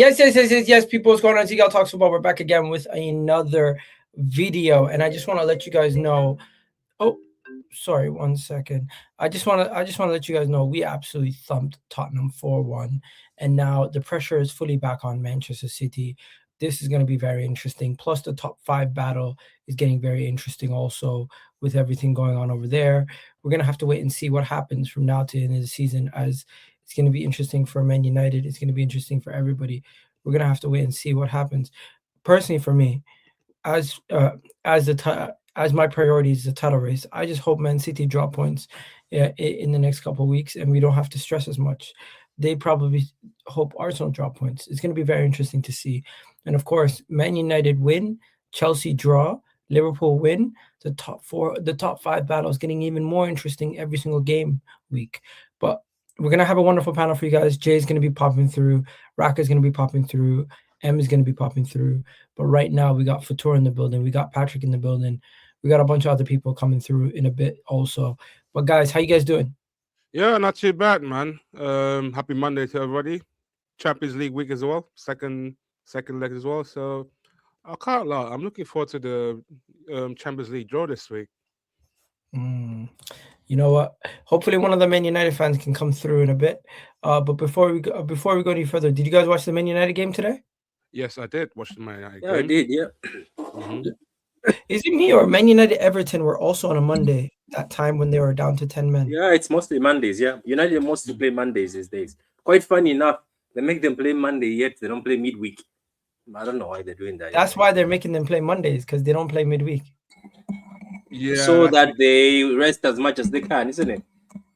Yes. People, what's going on? Seagull Talks Football. We're back again with another video, and I just want to let you guys know. Oh, sorry, 1 second. I just want to let you guys know we absolutely thumped Tottenham 4-1, and now the pressure is fully back on Manchester City. This is going to be very interesting. Plus, the top five battle is getting very interesting also with everything going on over there. We're going to have to wait and see what happens from now to the end of the season, as it's going to be interesting for Man United. It's going to be interesting for everybody. We're going to have to wait and see what happens. Personally, for me, as as my priority is the title race, I just hope Man City drop points in the next couple of weeks, and we don't have to stress as much. They probably hope Arsenal drop points. It's going to be very interesting to see. And of course, Man United win, Chelsea draw, Liverpool win. The top five battle is getting even more interesting every single game week. But we're gonna have a wonderful panel for you guys. Jay's gonna be popping through, Raka's gonna be popping through, M is gonna be popping through. But right now we got Fatur in the building, we got Patrick in the building, we got a bunch of other people coming through in a bit also. But guys, how you guys doing? Yeah, not too bad, man. Happy Monday to everybody. Champions League week as well, second leg as well. So I can't lie, I'm looking forward to the Champions League draw this week. You know what? Hopefully, one of the Man United fans can come through in a bit. But before we go any further, did you guys watch the Man United game today? Yes, I did watch the Man United Yeah, game. I did. Yeah. Is it me or Man United Everton were also on a Monday that time when they were down to 10 men? Yeah, it's mostly Mondays. Yeah, United mostly play Mondays these days. Quite funny enough, they make them play Monday, yet they don't play midweek. I don't know why they're doing that. That's why they're making them play Mondays, because they don't play midweek. Yeah, so that they rest as much as they can, isn't it?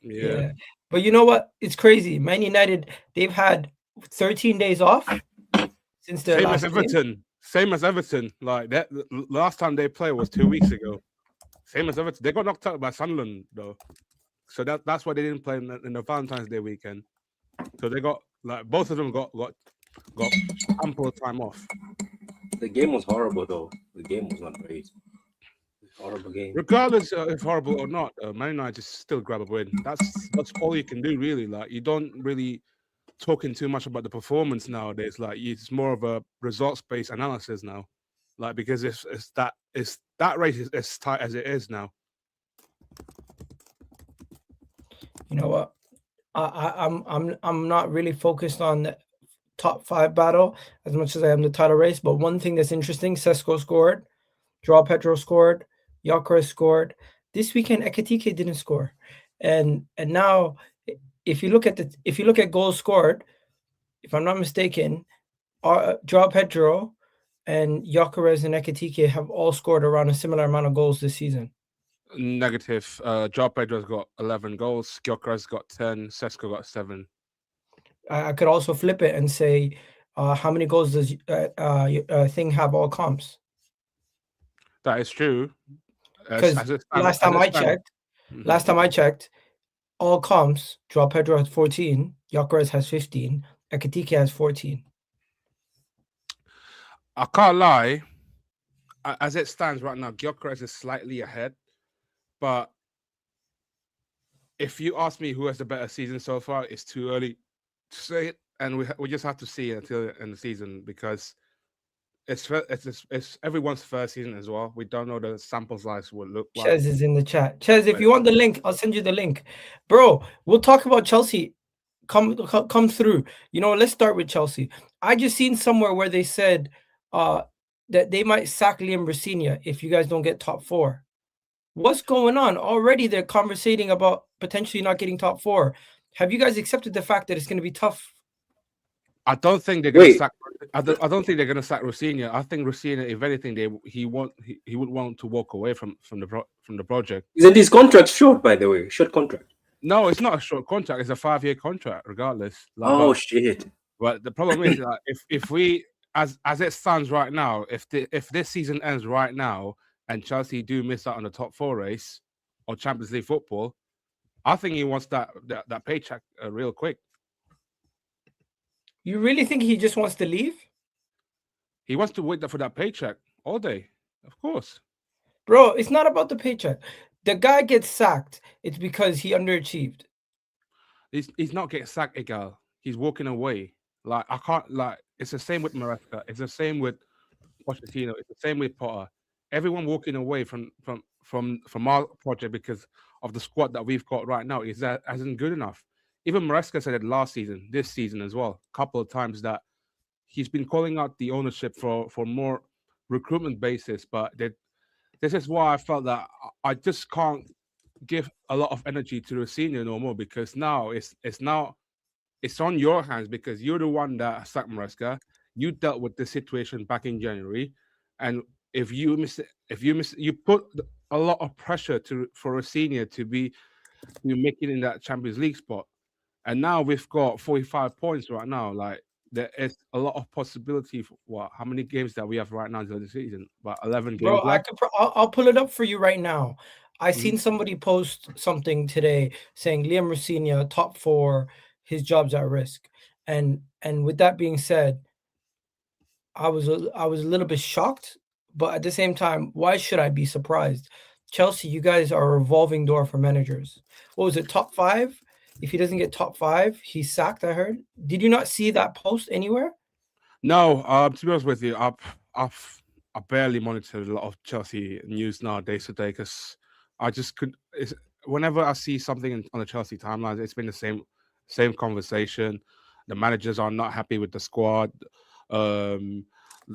Yeah. But you know what? It's crazy. Man United, they've had 13 days off since their Same last as Everton. game. Same as Everton. Like that, last time they played was 2 weeks ago. Same as Everton. They got knocked out by Sunderland though, so that's why they didn't play in the Valentine's Day weekend. So they got both of them got ample time off. The game was horrible though. The game was not great. Horrible game. Regardless if horrible or not, Man United just still grab a win. That's all you can do really. Like you don't really talking too much about the performance nowadays. Like it's more of a results-based analysis now. Like because it's that race is as tight as it is now. You know what? I'm not really focused on the top five battle as much as I am the title race. But one thing that's interesting: Sesko scored, Joao Pedro scored, Gyokeres scored. This weekend, Ekitike didn't score, and now if you look at goals scored, if I'm not mistaken, Joao Pedro and Gyokeres and Ekitike have all scored around a similar amount of goals this season. Negative. Joao Pedro's got 11 goals. Gyokeres got 10. Sesko got 7. I could also flip it and say, how many goals does Thing have all comps? That is true. Because last time I checked, all comps, Joao Pedro has 14, Gyokeres has 15, Ekitike has 14. I can't lie. As it stands right now, Gyokeres is slightly ahead. But if you ask me who has the better season so far, it's too early to say it. And we just have to see it until the end of the season because it's everyone's first season as well. We don't know the sample size will look like. Chez is in the chat. Chez, if you want the link, I'll send you the link. Bro, we'll talk about Chelsea. Come through. You know, let's start with Chelsea. I just seen somewhere where they said that they might sack Liam Rosenior if you guys don't get top 4. What's going on? Already they're conversating about potentially not getting top 4. Have you guys accepted the fact that it's going to be tough? I don't think they're going to sack. I don't think they're going to sack Rosenior. I think Rosenior, if anything, he would want to walk away from the project. Isn't his contract short, by the way? Short contract. No, it's not a short contract. It's a 5-year contract, regardless. Shit! But the problem is that if we, as it stands right now, if this season ends right now and Chelsea do miss out on the top 4 race or Champions League football, I think he wants that paycheck real quick. You really think he just wants to leave? He wants to wait for that paycheck all day, of course. Bro, it's not about the paycheck. The guy gets sacked. It's because he underachieved. He's not getting sacked, Egal. He's walking away. Like I can't it's the same with Maresca. It's the same with Pochettino. It's the same with Potter. Everyone walking away from our project because of the squad that we've got right now is that isn't good enough. Even Maresca said it last season, this season as well, a couple of times that he's been calling out the ownership for more recruitment basis. But this is why I felt that I just can't give a lot of energy to Rosenior no more, because now it's on your hands, because you're the one that sacked Maresca. You dealt with the situation back in January, and if you put a lot of pressure for Rosenior to be making in that Champions League spot, and now we've got 45 points right now. Like, there is a lot of possibility for how many games that we have right now until the season? About 11 games Bro, left. I'll pull it up for you right now. I Mhm. seen somebody post something today saying Liam Rosenior top 4, his job's at risk. And with that being said, I was a little bit shocked, but at the same time, why should I be surprised? Chelsea, you guys are a revolving door for managers. What was it, top 5? If he doesn't get top 5, he's sacked, I heard. Did you not see that post anywhere? No, to be honest with you, I barely monitored a lot of Chelsea news nowadays today, because I just could. Whenever I see something on the Chelsea timelines, it's been the same conversation. The managers are not happy with the squad. The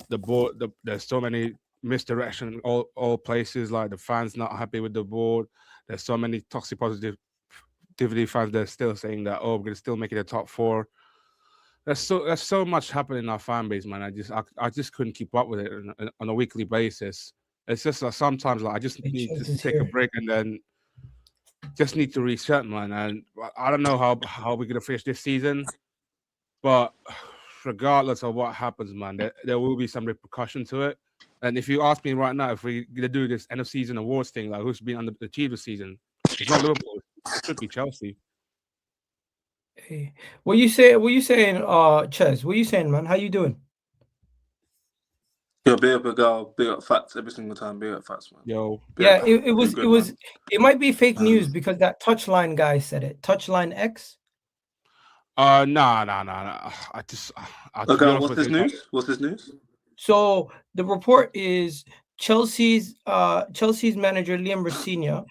board, there's so many misdirection in all places. Like, the fans not happy with the board. There's so many toxic positivity fans that are still saying that, oh, we're gonna still make it a top 4. There's so much happening in our fan base, man. I just couldn't keep up with it on a weekly basis. It's just that sometimes, like, I just need to take a break and then just need to reset, man. And I don't know how we're gonna finish this season, but regardless of what happens, man, there will be some repercussion to it. And if you ask me right now, if we're gonna do this end of season awards thing, like who's been underachieved this season, it's not Liverpool. It should be Chelsea. Hey, what you saying, Ches? What you saying, man? How you doing? Yo, big up a girl, big up facts every single time, big up facts, man. Yo, Yeah, it might be fake news because that touchline guy said it. Touchline X. Nah. Okay, what's this news? What's this news? So the report is Chelsea's manager Liam Rosenior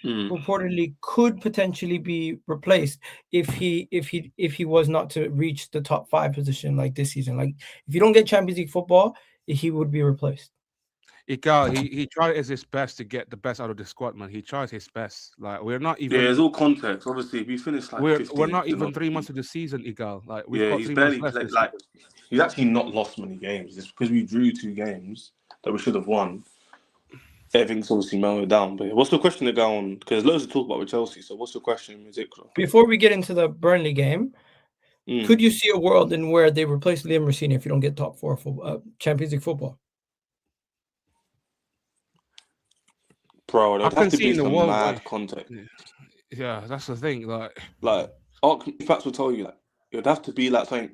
reportedly could potentially be replaced if he was not to reach the top 5 position like this season. Like, if you don't get Champions League football, he would be replaced. He tried his best to get the best out of the squad, man. He tried his best. Like, we're not even. Yeah, it's all context. Obviously, we finished like we're not even 3 months of the season, Igal. Like, we've got 3 months left. Like, he's actually not lost many games. It's because we drew 2 games that we should have won. Everything's obviously melted down. But what's the question to go on? Because loads to talk about with Chelsea. So what's the question, Music? Before we get into the Burnley game, could you see a world in where they replace Liam Rosenior if you don't get top 4 for Champions League football? Bro, there'd have to be some mad context. Yeah, that's the thing. Like facts will tell you, like, it would have to be like something.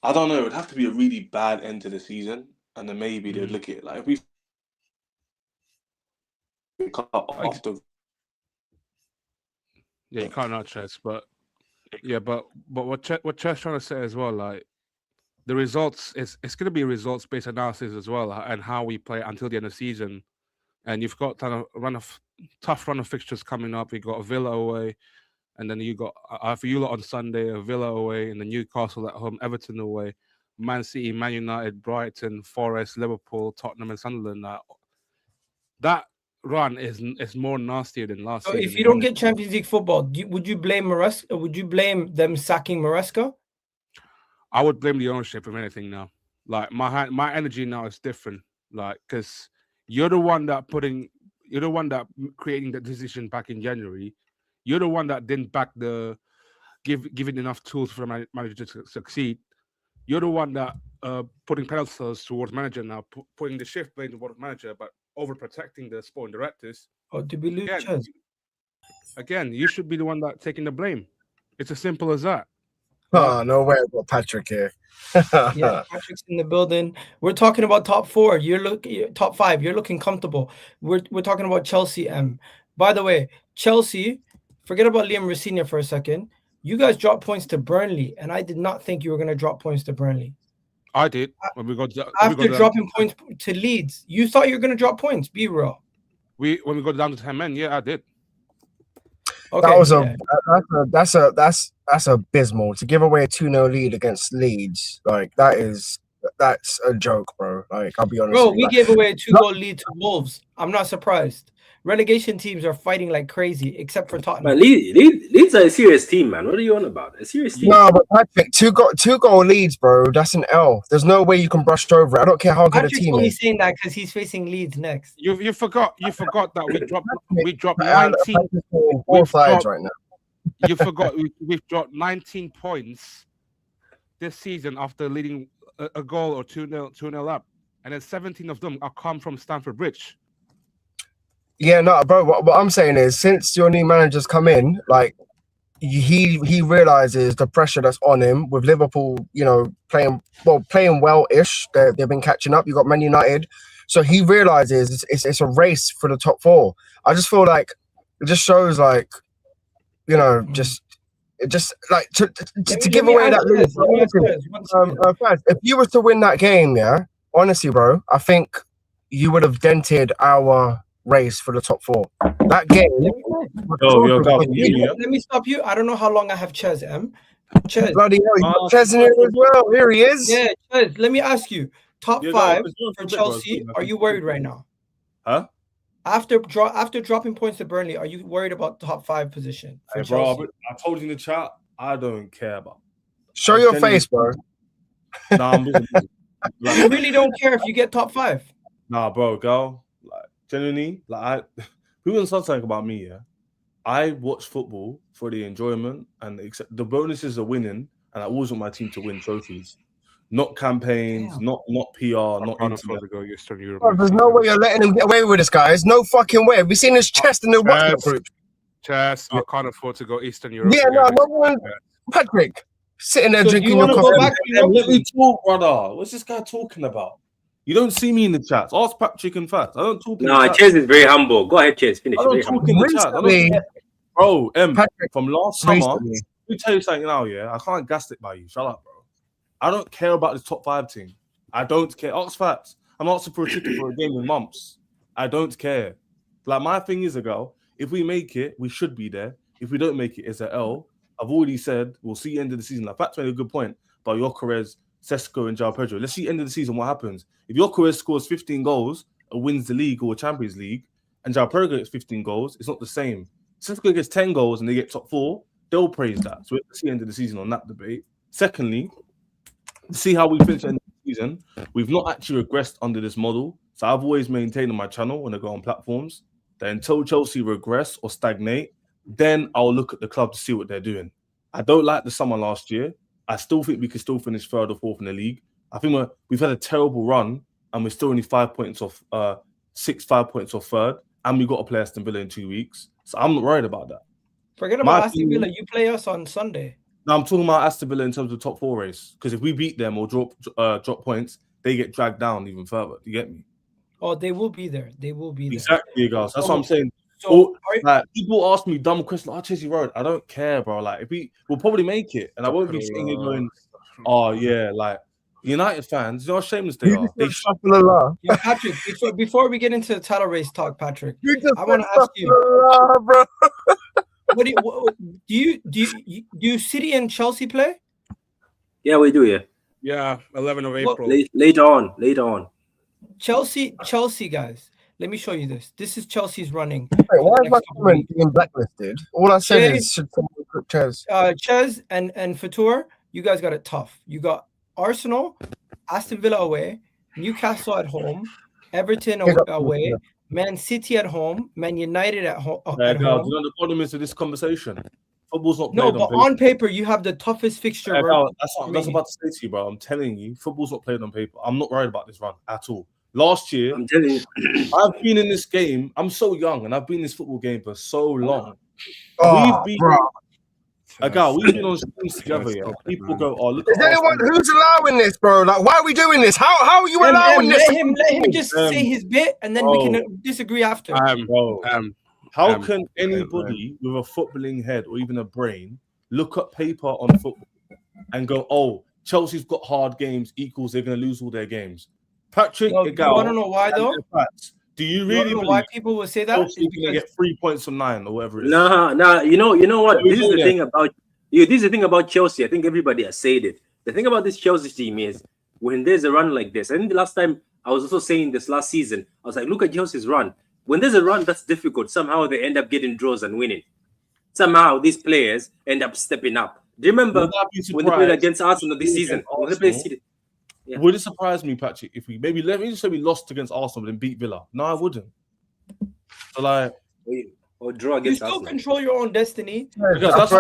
I don't know. It would have to be a really bad end to the season, and then maybe they'd look at it like if we cut after. Yeah, you can't not Chess, but yeah, but what Chess trying to say as well, like, the results it's going to be a results based analysis as well, and how we play until the end of the season. And you've got kind of tough run of fixtures coming up. You got a Villa away, and then you got Villa on Sunday, a Villa away, and then Newcastle at home, Everton away, Man City, Man United, Brighton, Forest, Liverpool, Tottenham, and Sunderland. That run is more nastier than last season. If you don't get Champions League football, would you blame Maresca? Would you blame them sacking Maresca? I would blame the ownership of anything now. Like, my energy now is different. Like, because you're the one that creating the decision back in January. You're the one that didn't back giving enough tools for the manager to succeed. You're the one that putting penalties towards manager now, putting the shift blame towards manager, but overprotecting the sporting directors. Oh, did we lose Chaz? Again, you should be the one that taking the blame. It's as simple as that. Oh, no way about Patrick here. Yeah, Patrick's in the building. We're talking about top 4. Top 5. You're looking comfortable. We're talking about Chelsea. By the way, Chelsea, forget about Liam Rosenior for a second. You guys dropped points to Burnley, and I did not think you were going to drop points to Burnley. I did when we got After dropping points to Leeds. You thought you were going to drop points. Be real. when we got down to 10 men. Yeah, I did. Okay, That was that's abysmal to give away a 2-0 lead against Leeds. Like that's a joke, bro. Like I'll be honest. Bro, with we you. gave away a 2-goal lead to Wolves. I'm not surprised. Relegation teams are fighting like crazy, except for Tottenham. Man, Leeds are a serious team, man. What are you on about? A serious team. No, but Patrick, two goal leads, bro. That's an L. There's no way you can brush over it. I don't care how good a Patrick's team only is. saying that because he's facing Leeds next. You forgot that we dropped 19. Patrick's playing 4 sides right now. You forgot we've dropped 19 points this season after leading a goal or 2-0 up, and then 17 of them are come from Stamford Bridge. Yeah, no, bro. What I'm saying is, since your new manager's come in, like he realizes the pressure that's on him with Liverpool. You know, playing well-ish. They've been catching up. You got Man United, so he realizes it's a race for the top 4. I just feel like it just shows like, you know, just like to give away that lead. First, if you were to win that game, yeah, honestly, bro, I think you would have dented our race for the top 4. That game. Let me stop you. I don't know how long I have Ches, Ches. Bloody hell, you got Ches in here as well. Here he is. Yeah, Ches, let me ask you. Top 5 for Chelsea. Are you worried right now? Huh? After dropping points to Burnley, are you worried about top 5 position for Chelsea? Bro, I told you in the chat, I don't care about. Show your face, bro. Nah, I'm busy. Like, you really don't care if you get top 5. Nah, bro, girl. Like genuinely, like people don't start talking about me, yeah. I watch football for the enjoyment and the bonuses are winning, and I always want my team to win trophies. Not campaigns, not PR, not internet. Bro, there's no way you're letting him get away with this, guys. No fucking way. Have we seen his chest in the WhatsApp group? Chess, I can't afford to go Eastern Europe. Yeah, no one. Patrick, sitting there drinking your coffee. Let me talk, brother. What's this guy talking about? You don't see me in the chat. Ask Patrick and Fats. I don't talk in the chat. Ches is very humble. Go ahead, Ches. Finish. I don't talk in the chat. Bro, Patrick, from last summer, let me tell you something now, yeah? I can't gaslight by you. Shut up, bro. I don't care about this top 5 team. I don't care. Ask Fats. I'm asking for a ticket for a game in months. I don't care. Like, my thing is, if we make it, we should be there. If we don't make it, it's an L. I've already said we'll see end of the season. Like, Fats made a good point about gyokeres, sesko, and João Pedro. Let's see end of the season what happens. If gyokeres scores 15 goals and wins the league or Champions League, and João Pedro gets 15 goals, it's not the same. Sesko gets 10 goals and they get top 4, they'll praise that. So we'll see end of the season on that debate. Secondly, see how we finish end of the season. We've not actually regressed under this model. So I've always maintained on my channel when I go on platforms that until Chelsea regress or stagnate, then I'll look at the club to see what they're doing. I don't like the summer last year. I still think we can still finish 3rd or 4th in the league. I think we've had a terrible run and we're still only 5 points off 5 points off 3rd, and we've got to play Aston Villa in 2 weeks. So I'm not worried about that. Forget about Aston Villa. You play us on Sunday. No, I'm talking about Aston Villa in terms of the top 4 race. Because if we beat them or drop points, they get dragged down even further. You get me? Oh, they will be there. They will be there. Exactly, guys. That's what I'm saying. So, like, people ask me dumb questions like, Chelsea Road. I don't care, bro. Like, we'll probably make it. And I won't be sitting here going, oh, yeah, like, United fans, you know how shameless they are. They yeah, Patrick, before we get into the title race talk, Patrick, I want to ask you, bro. Do City and Chelsea play? Yeah, we do. Yeah, 11th of April. Later on. Chelsea, guys. Let me show you this. This is Chelsea's running. Wait, why is my comment being blacklisted? All I said is should someone put Ches. Ches and Fatur, you guys got it tough. You got Arsenal, Aston Villa away, Newcastle at home, Everton away, Man City at home, Man United at home. You know the problem is with this conversation. Football's not played on paper you have the toughest fixture. That's what I was about to say to you, bro. I'm telling you, football's not played on paper. I'm not worried about this run at all. Last year, I'm telling you, I've been in this game. I'm so young, and I've been in this football game for so long. We've been on streams together. Yeah. People go, "Oh, look." Is anyone who's allowing this, bro? Like, why are we doing this? How are you allowing this? Let him just say his bit, and then we can disagree after. How can anybody with a footballing head or even a brain look at paper on football and go, "Oh, Chelsea's got hard games equals they're going to lose all their games. Patrick, No, you want to know why though? Do you really believe why people will say that? Chelsea's going to get 3 points from 9 or whatever it is? Nah. You know what? This is the thing about This is the thing about Chelsea. I think everybody has said it. The thing about this Chelsea team is when there's a run like this. I think the last time I was also saying this last season, I was like, look at Chelsea's run. When there's a run that's difficult, somehow they end up getting draws and winning. Somehow these players end up stepping up. Do you remember when they played against Arsenal this season? When they played City? Yeah. Would it surprise me, Patrick, if we maybe let me just say we lost against Arsenal and beat Villa? No, I wouldn't. So like, or draw against Arsenal. You still control your own destiny. You're lucky.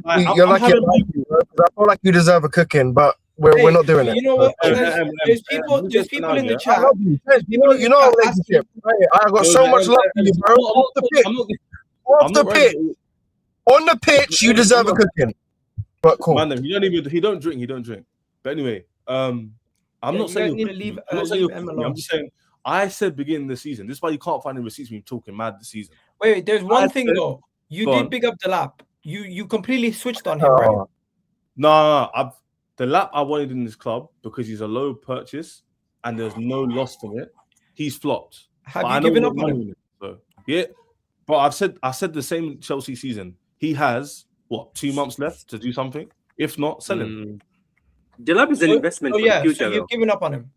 I feel like you deserve a cooking, but we're not doing it. You know what? There's people in the chat. You know, relationship. I got so much love for you, bro. Off the pitch, you deserve a cooking. But cool. Man, he don't drink. But anyway, I'm not saying I'm just saying I said beginning of the season. This is why you can't find the receipts when you're talking mad this season. Wait, there's one thing though. You did big up the lap. You completely switched on him, right? No, the lap I wanted in this club because he's a low purchase and there's no loss from it. He's flopped. Have you given up on him? So, yeah, but I said the same Chelsea season. He has 2 months left to do something. If not, sell him. Delap is an investment for the future. So you've given up on him.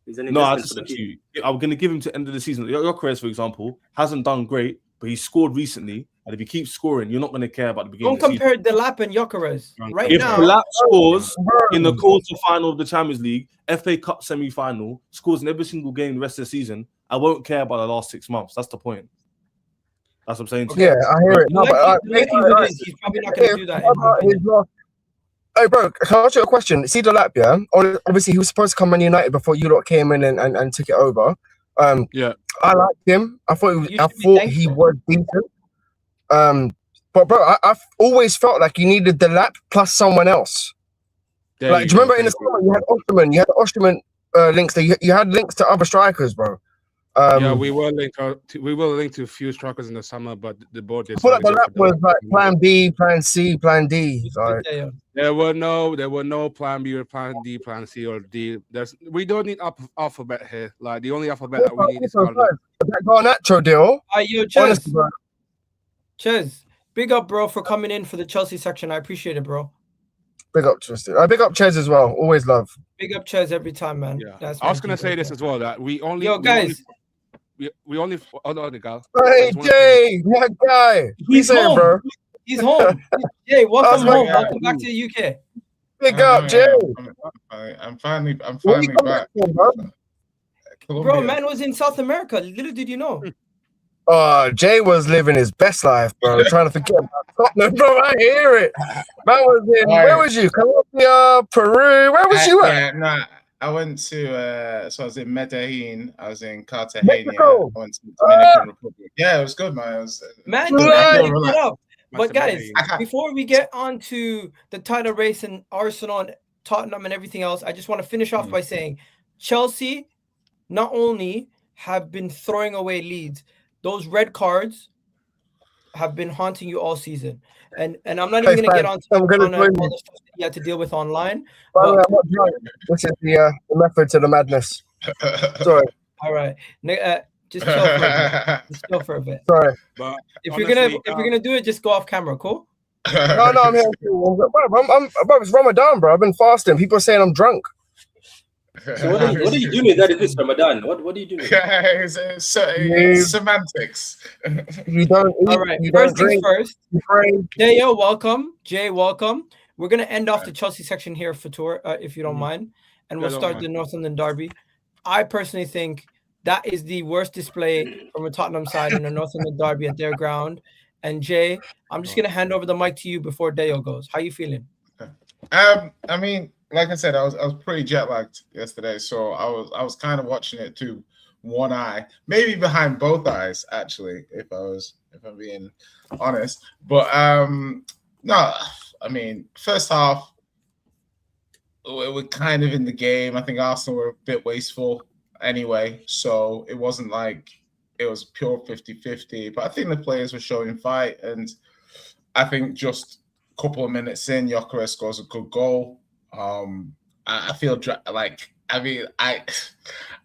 No, I just said to you, I'm going to give him to end of the season. Gyokeres, for example, hasn't done great, but he scored recently. And if he keeps scoring, you're not going to care about the beginning. Don't compare Delap and Gyokeres right now. If Delap scores in the quarter final of the Champions League, FA Cup semi-final, scores in every single game the rest of the season, I won't care about the last 6 months. That's the point. That's what I'm saying. Yeah, I hear it. No, he's probably not going to do that. Hey, bro, can I ask you a question? See Delap, yeah? Obviously, he was supposed to come Man United before you lot came in and took it over. Yeah. I liked him. I thought he was decent. But bro, I've always felt like you needed Delap plus someone else. Do you remember in the summer you had Osterman, you had Osterman links there. You had links to other strikers, bro. Yeah, we were linked to a few strikers in the summer, but the board did. I feel like Delap was like plan B, plan C, plan D. Like, there were no plan B or plan D, plan C or D. We don't need alphabet here. Like the only alphabet that we need is that Garnacho deal. Cheers. Big up, bro, for coming in for the Chelsea section. I appreciate it, bro. Big up, Tristan. Big up, Ches as well. Always love. Big up, Ches every time, man. Yeah. I was gonna say this as well. That we only. We only. Oh no, the guy. Hey, Jay, my guy. He's home, bro. He's home. Jay, welcome home. Welcome back to the UK. Big up, Jay. I'm finally back. Bro, man was in South America. Little did you know. Jay was living his best life, bro. Trying to forget about Tottenham, bro. I hear it. Man was in. Where was you? Colombia, Peru. Where was you at? Yeah, I went to. So I was in Medellin. I was in Cartagena. Mexico. I went to Dominican Republic. Yeah, it was good, man. But guys, before we get on to the title race and Arsenal and Tottenham and everything else, I just want to finish off by saying Chelsea not only have been throwing away leads. Those red cards have been haunting you all season. And I'm not even going to get on to all the stuff that you had to deal with online. This is the method to the madness. Sorry. All right. Just chill for a bit. Just chill for a bit. Sorry. But if you're gonna do it, just go off camera, cool? No, I'm here. Bro, it's Ramadan, bro. I've been fasting. People are saying I'm drunk. So what are you doing that in this Ramadan? What are you doing? It's semantics. You don't eat, all right. You first don't things drink. first. Dayo, welcome. Jay, welcome. We're gonna end off the Chelsea section here for tour, if you don't mind, and we'll start the North London derby. I personally think that is the worst display from a Tottenham side in the North London derby at their ground. And Jay, I'm just gonna hand over the mic to you before Dayo goes. How you feeling? I mean, like I said, I was pretty jet lagged yesterday, so I was kind of watching it through one eye, maybe behind both eyes, actually, if I'm being honest. But no, I mean, first half we're kind of in the game. I think Arsenal were a bit wasteful anyway, so it wasn't like it was pure 50-50. But I think the players were showing fight, and I think just a couple of minutes in, Gyokeres scores a good goal. I feel like, I mean, I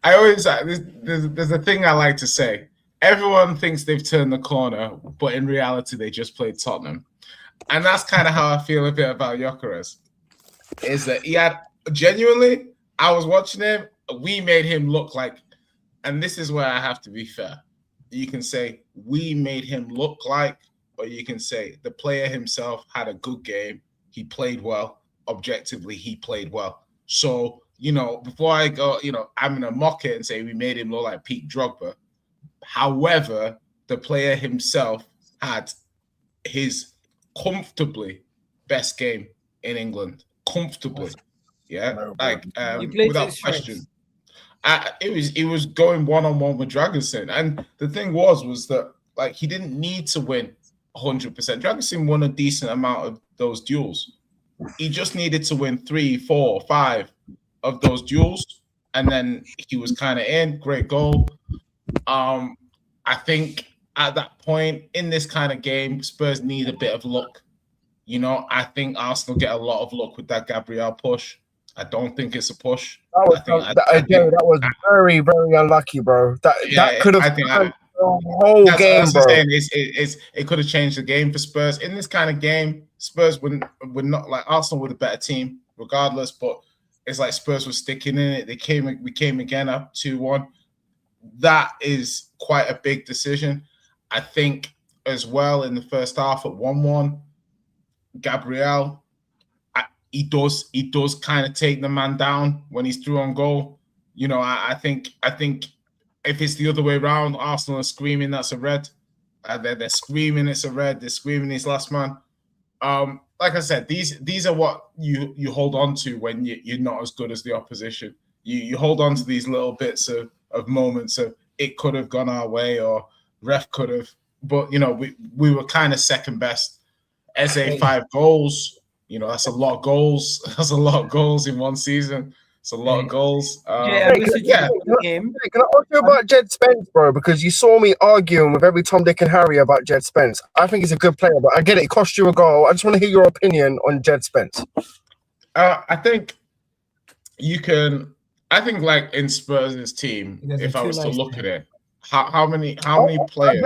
always there's a thing I like to say. Everyone thinks they've turned the corner, but in reality, they just played Tottenham, and that's kind of how I feel a bit about Gyökeres. Is that he had genuinely? I was watching him. We made him look like, and this is where I have to be fair. You can say we made him look like, or you can say the player himself had a good game. He played well. Objectively, he played well. So, before I go, I'm going to mock it and say we made him look like Pete Drogba. However, the player himself had his comfortably best game in England. Comfortably. Yeah. Like, without question. It was going one-on-one with Dragusin. And the thing was that, like, he didn't need to win 100%. Dragusin won a decent amount of those duels. He just needed to win 3, 4, 5 of those duels, and then he was kind of in. Great goal. I think at that point in this kind of game, Spurs need a bit of luck. I think Arsenal get a lot of luck with that Gabriel push. I don't think it's a push. That was very, very unlucky, bro. That could have the whole game, bro. It could have changed the game for Spurs. In this kind of game, Spurs would not, like, Arsenal were the better team regardless, but it's like Spurs were sticking in it. We came again up 2-1. That is quite a big decision. I think as well in the first half at 1-1, Gabriel, he does kind of take the man down when he's through on goal. I think if it's the other way around, Arsenal are screaming that's a red. They're screaming it's a red. They're screaming he's last man. Like I said, these are what you hold on to when you're not as good as the opposition. You hold on to these little bits of moments of it could have gone our way or ref could have. But, we were kind of second best. SA 5 goals, that's a lot of goals. That's a lot of goals in one season. It's a lot of goals. Can I ask you about Jed Spence, bro? Because you saw me arguing with every Tom, Dick, and Harry about Jed Spence. I think he's a good player, but I get it. It cost you a goal. I just want to hear your opinion on Jed Spence. I think like in Spurs' team, if I was to look at it, how many players?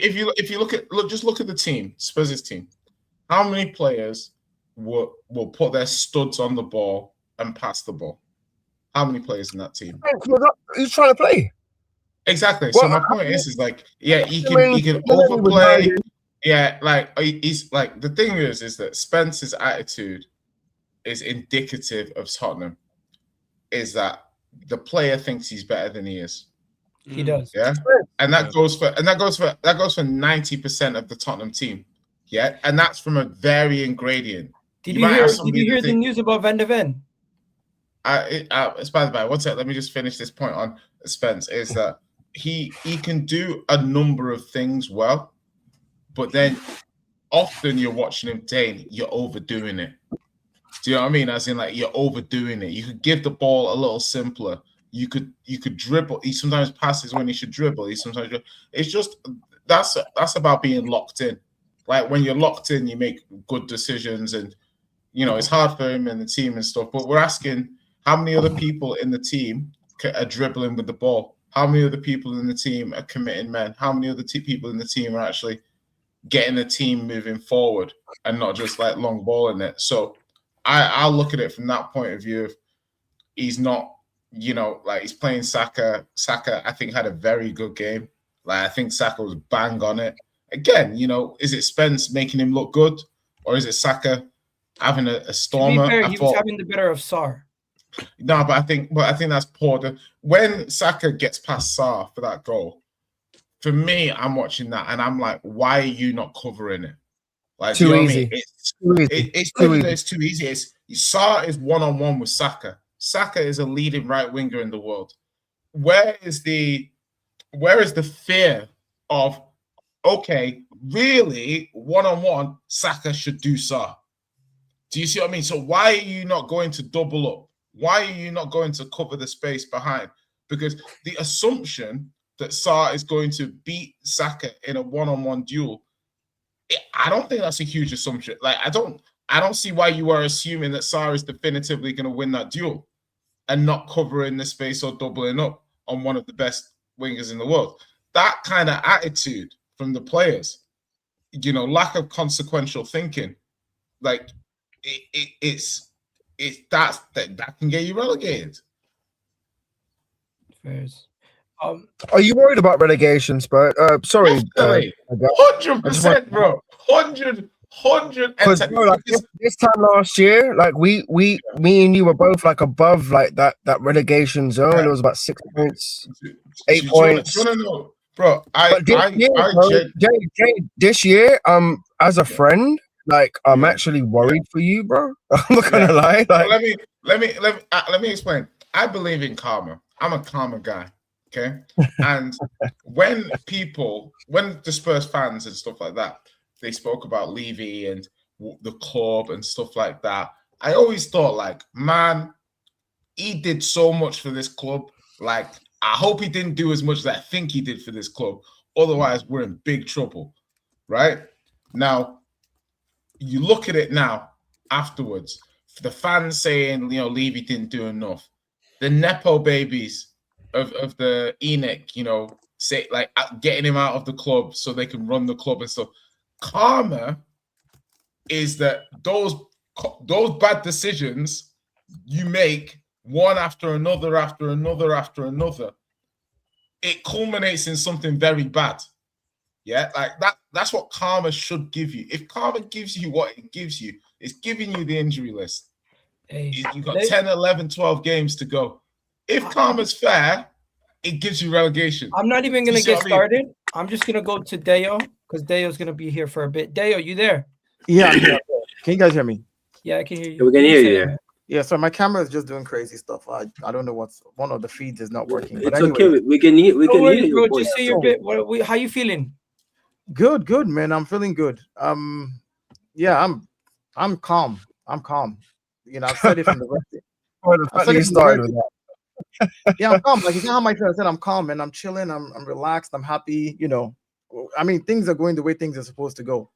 If you look at the team, Spurs' team, how many players will put their studs on the ball and pass the ball? How many players in that team? He's trying to play. Exactly. So my point is like, yeah, he can overplay. Yeah, like he's like, the thing is that Spence's attitude is indicative of Tottenham. Is that the player thinks he's better than he is. He does. Yeah. And that goes for 90% of the Tottenham team. Yeah. And that's from a varying gradient. Did you hear the news about Van de Ven? It's by the way, one sec, let me just finish this point on Spence. Is that he can do a number of things well, but then often you're watching him saying you're overdoing it. Do you know what I mean? As in, like, you're overdoing it. You could give the ball a little simpler. You could dribble. He sometimes passes when he should dribble. It's just that's about being locked in. Like, when you're locked in, you make good decisions, and it's hard for him and the team and stuff. But we're asking how many other people in the team are dribbling with the ball. How many other people in the team are committing men? How many other people in the team are actually getting the team moving forward and not just like long balling it? So I'll look at it from that point of view. He's not, like, he's playing Saka. Saka, I think, had a very good game. Like, I think Saka was bang on it. Again, is it Spence making him look good, or is it Saka having a stormer? To be fair, he was having the better of Sarr. No, but I think that's poor. When Saka gets past Sarr for that goal, for me, I'm watching that and I'm like, why are you not covering it? Like, too easy. It's too easy. Sarr is one-on-one with Saka. Saka is a leading right winger in the world. Where is the fear of, okay, really, one-on-one, Saka should do Sarr? Do you see what I mean? So why are you not going to double up? Why are you not going to cover the space behind? Because the assumption that Sarr is going to beat Saka in a one-on-one duel, I don't think that's a huge assumption. Like, I I don't see why you are assuming that Sarr is definitively going to win that duel and not covering the space or doubling up on one of the best wingers in the world. That kind of attitude from the players, lack of consequential thinking, like that can get you relegated. Fairs. Are you worried about relegation, Spurs? Sorry, 100%, bro. 100. Because this time last year, like me and you were both like above like that relegation zone. Yeah. It was about 6 points, 8 points. No, bro. Jay, this year, as a friend, like I'm actually worried for you, bro. I'm not gonna lie. Like, let me explain. I believe in karma. I'm a karma guy. Okay, and when the Spurs fans and stuff like that, they spoke about Levy and the club and stuff like that, I always thought, like, man, he did so much for this club. Like, I hope he didn't do as much as I think he did for this club. Otherwise, we're in big trouble, right? Now, you look at it now, afterwards, the fans saying, Levy didn't do enough. The Nepo babies of the ENIC, say, like, getting him out of the club so they can run the club and stuff. Karma is that those bad decisions you make one after another, it culminates in something very bad. Yeah, like that's what karma should give you. If karma gives you what it gives you, it's giving you the injury list. Hey, you've got 10, 11, 12 games to go. If karma's fair, it gives you relegation. I'm not even going to get started. I'm just going to go to Deo, because Deo's going to be here for a bit. Deo, you there? Yeah, I'm here. Can you guys hear me? Yeah, I can hear you. We can hear you. Yeah, so my camera is just doing crazy stuff. I don't know what's one of the feeds is not working. It's anyway, okay. We can hear you. Just say your bit. How you feeling? Good, man. I'm feeling good. Yeah, I'm calm. I'm calm. I've said it from the started. Yeah, I'm calm. Like, you know how I said I'm calm and I'm chilling. I'm relaxed. I'm happy. I mean, things are going the way things are supposed to go.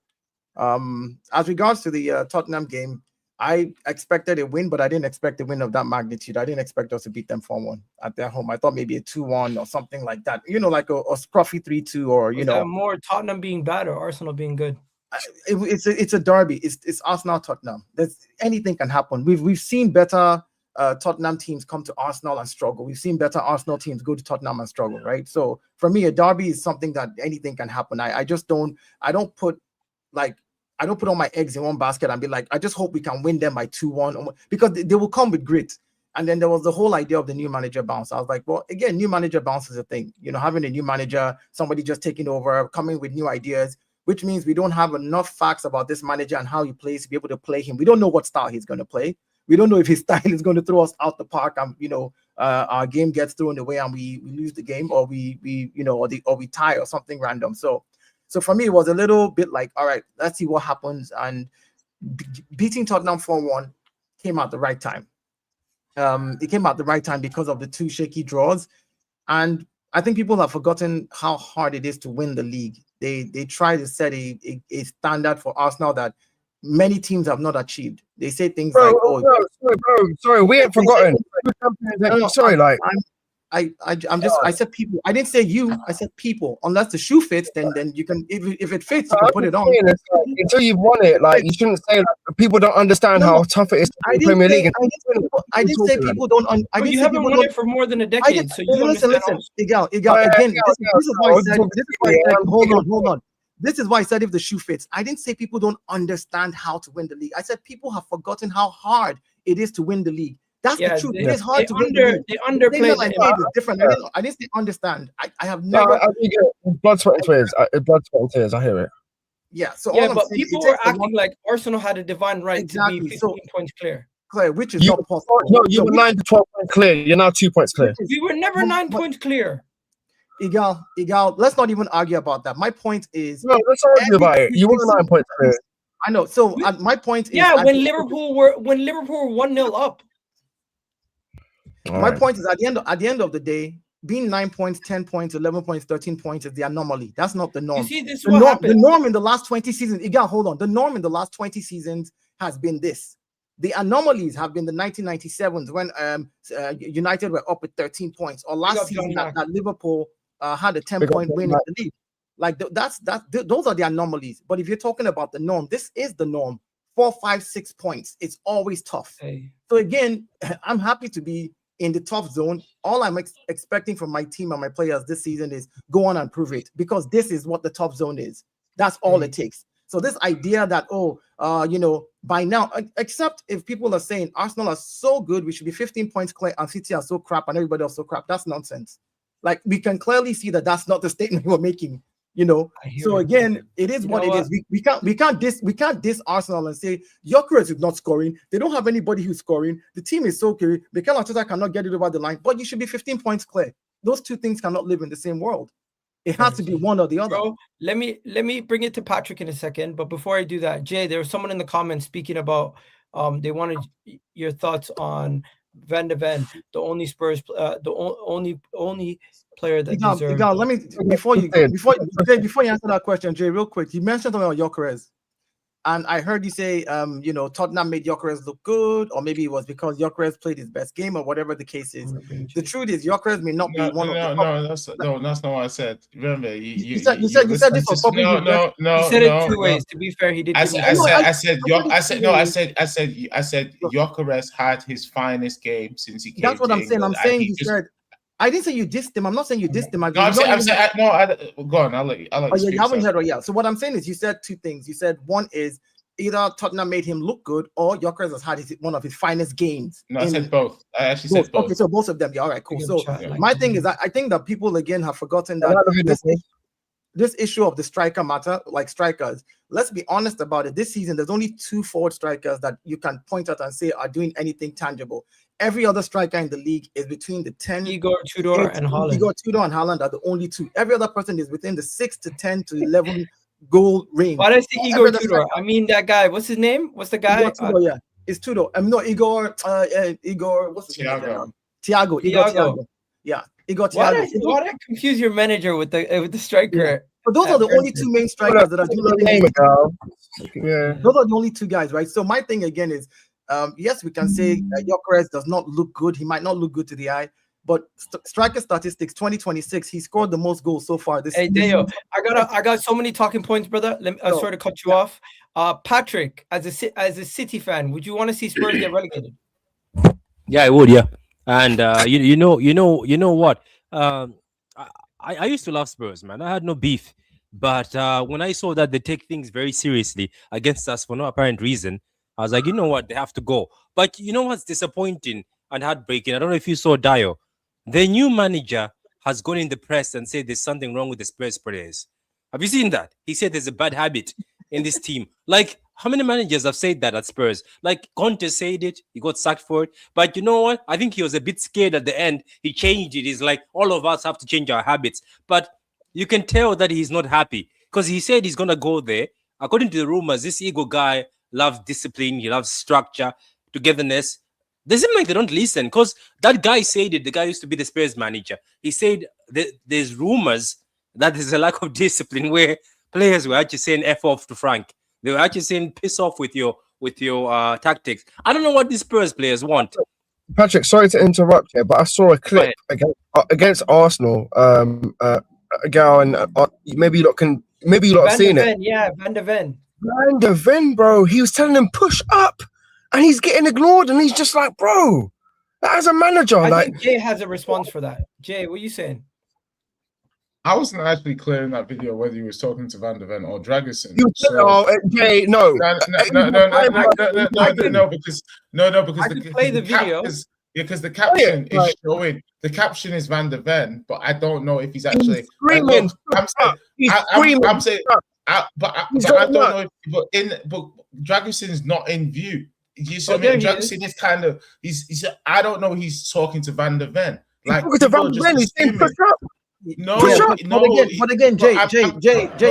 As regards to the Tottenham game, I expected a win, but I didn't expect a win of that magnitude. I didn't expect us to beat them 4-1 at their home. I thought maybe a 2-1 or something like that. Like a scruffy 3-2 or more Tottenham being bad or Arsenal being good. It's a derby. It's Arsenal Tottenham. Anything can happen. We've seen better Tottenham teams come to Arsenal and struggle. We've seen better Arsenal teams go to Tottenham and struggle, right? So for me, a derby is something that anything can happen. I don't put all my eggs in one basket and be like, I just hope we can win them by 2-1, because they will come with grit. And then there was the whole idea of the new manager bounce. I was like, well, again, new manager bounce is a thing. Having a new manager, somebody just taking over, coming with new ideas, which means we don't have enough facts about this manager and how he plays to be able to play him. We don't know what style he's going to play. We don't know if his style is going to throw us out the park and our game gets thrown away and we lose the game, or we tie or something random. So for me, it was a little bit like, all right, let's see what happens. And beating Tottenham 4-1 came at the right time. It came at the right time because of the two shaky draws. And I think people have forgotten how hard it is to win the league. They try to set a standard for Arsenal that many teams have not achieved. They say things sorry, we ain't forgotten. I said people. I didn't say you. I said people. Unless the shoe fits, then you can. If it fits, you can put it on. Until you've won it, like, you shouldn't say people don't understand how tough it is to win the Premier League. I didn't say people don't. You haven't won it for more than a decade, so you listen. Igal. Again, this is why I said. Hold on. This is why I said if the shoe fits. I didn't say people don't understand how to win the league. I said people have forgotten how hard it is to win the league. That's the truth. It is hard to win the league. They underplay it. It's different. I didn't say understand. I have never. Blood, sweat, and tears. Blood, sweat, and tears. I hear it. Yeah. So but people were acting like Arsenal had a divine right to be 15 points clear. Which is not possible. No, you were 9 to 12 points clear. You're now 2 points clear. We were never 9 points clear. Igal, let's not even argue about that. My point is, no, let's argue about it. You were 9 points clear. I know. So my point is, when Liverpool were 1-0 up. My point is, at the end of the day, being 9 points, 10 points, 11 points, 13 points is the anomaly. That's not the norm. You see, this the norm in the last 20 seasons. Igal, hold on. The norm in the last 20 seasons has been this. The anomalies have been the 1997s when United were up with 13 points, or last season that Liverpool had a 10-point win in the league. Like those are the anomalies. But if you're talking about the norm, this is the norm. 4, 5, 6 points. It's always tough. Hey. So again, I'm happy to be in the tough zone. All I'm expecting from my team and my players this season is go on and prove it, because this is what the tough zone is. That's all it takes. So this idea that, by now, except if people are saying Arsenal are so good, we should be 15 points clear, and City are so crap, and everybody else so crap, that's nonsense. Like, we can clearly see that that's not the statement we're making, So again, it is what it is. We can't diss Arsenal and say Gyökeres is not scoring. They don't have anybody who's scoring. The team is so okay. Mikel Arteta cannot get it over the line, but you should be 15 points clear. Those two things cannot live in the same world. It has to be one or the other. Bro, let me bring it to Patrick in a second. But before I do that, Jay, there was someone in the comments speaking about they wanted your thoughts on Van de Ven, the only Spurs, the only player that deserves. Let me before you answer that question, Jay, real quick. You mentioned something about Gyökeres, and I heard you say, Tottenham made Gyökeres look good, or maybe it was because Gyökeres played his best game, or whatever the case is. The truth is, Gyökeres may not be one of the that's not what I said. Remember, you said this was probably no. He said it two ways. To be fair, he did. I said Gyökeres had his finest game since he came. That's what I'm saying. I'm saying you said. I didn't say you dissed him. I'm not saying you dissed him. Go on. I'll let you. You haven't heard. Yeah. So what I'm saying is, you said two things. You said one is either Tottenham made him look good, or Gyökeres has had one of his finest games. No, I said both. I actually said both. Okay, so both of them. Yeah. All right. Cool. So my thing is, I think that people again have forgotten that this issue of the striker matter, like strikers. Let's be honest about it. This season, there's only 2 forward strikers that you can point at and say are doing anything tangible. Every other striker in the league is between the 10. Igor Tudor and Haaland. Igor Tudor and Haaland are the only 2. Every other person is within the 6 to 10 to 11 goal range. Why does the Igor Tudor? I mean, that guy. What's his name? What's the guy? Igor Tudor, yeah, it's Tudor. No, Igor. What's his name? Thiago. Yeah, Igor Thiago. Why did I confuse your manager with the striker? Yeah. But those are the only 2 main strikers that are doing. Yeah, those are the only 2 guys, right? So my thing again is, yes, we can say Gyökeres does not look good. He might not look good to the eye, but striker statistics 2026, he scored the most goals so far this season. Hey, Deo, I got so many talking points, brother. Sorry to cut you off. Patrick, as a City fan, would you want to see Spurs get relegated? Yeah, I would. Yeah, and you know what? I used to love Spurs, man. I had no beef, but when I saw that they take things very seriously against us for no apparent reason, I was like, you know what? They have to go. But you know what's disappointing and heartbreaking? I don't know if you saw Dio. The new manager has gone in the press and said there's something wrong with the Spurs players. Have you seen that? He said there's a bad habit in this team. Like, how many managers have said that at Spurs? Like, Conte said it. He got sacked for it. But you know what? I think he was a bit scared at the end. He changed it. He's like, all of us have to change our habits. But you can tell that he's not happy because he said he's going to go there. According to the rumors, this ego guy loves discipline. He loves structure, togetherness. They seem like they don't listen because that guy said it. The guy used to be the Spurs manager. He said there's rumors that there's a lack of discipline where players were actually saying F off to Frank. They were actually saying piss off with your tactics. I don't know what these Spurs players want. Patrick, sorry to interrupt here, but I saw a clip against Arsenal. A girl, and maybe you lot have seen it. Yeah, Van de Ven. Van de Ven, bro. He was telling him push up, and he's getting ignored, and he's just like, bro, as a manager, I think Jay has a response for that. Jay, what are you saying? I wasn't actually clear in that video whether he was talking to Van de Ven or Dragusin. Jay, no, because play the video. Because the caption is showing. The caption is Van de Ven, but I don't know if he's actually screaming. I'm saying, but I don't know if but Dragusin's not in view. You see what I mean? Dragusin is kind of he's I don't know. He's talking to Van de Ven. Like talking to Van de Ven, he's saying push up. But again, Jay,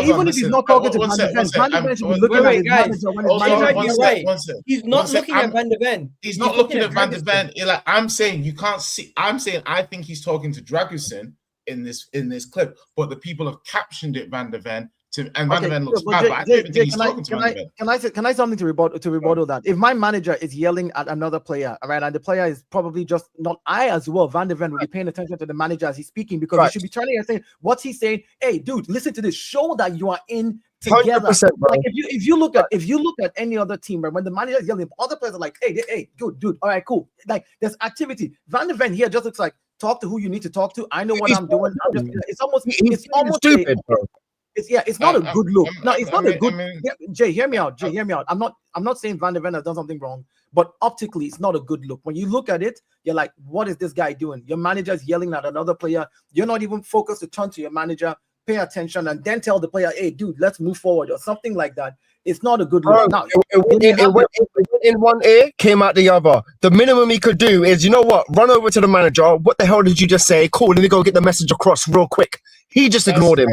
even if he's not talking to Van de Ven, Van de Ven should be looking at his manager when his manager. Right. He's not looking at Van de Ven. He's not looking at Van de Ven. Like I'm saying, you can't see. I'm saying I think he's talking to Dragusin in this clip, but the people have captioned it Van de Ven And Van de Ven looks but bad, but I don't even think he's talking to Van de Ven. Can I something to rebuttal that? If my manager is yelling at another player, right, and the player is probably just not, I as well, Van de Ven will be paying attention to the manager as he's speaking, because he should be turning and saying, what's he saying? Hey, dude, listen to this. Show that you are in together. Like if you look at any other team, right, when the manager is yelling, other players are like, hey, dude, all right, cool. Like there's activity. Van de Ven here just looks like, talk to who you need to talk to. I know what I'm doing. It's almost stupid, bro. It's not a good look. No, it's not a good. Jay, hear me out. I'm not saying Van de Ven has done something wrong, but optically, it's not a good look. When you look at it, you're like, what is this guy doing? Your manager is yelling at another player. You're not even focused to turn to your manager, pay attention, and then tell the player, hey, dude, let's move forward or something like that. It's not a good look. Now, it went in one ear, came out the other. The minimum he could do is, you know what? Run over to the manager. What the hell did you just say? Cool. Let me go get the message across real quick. He just ignored him.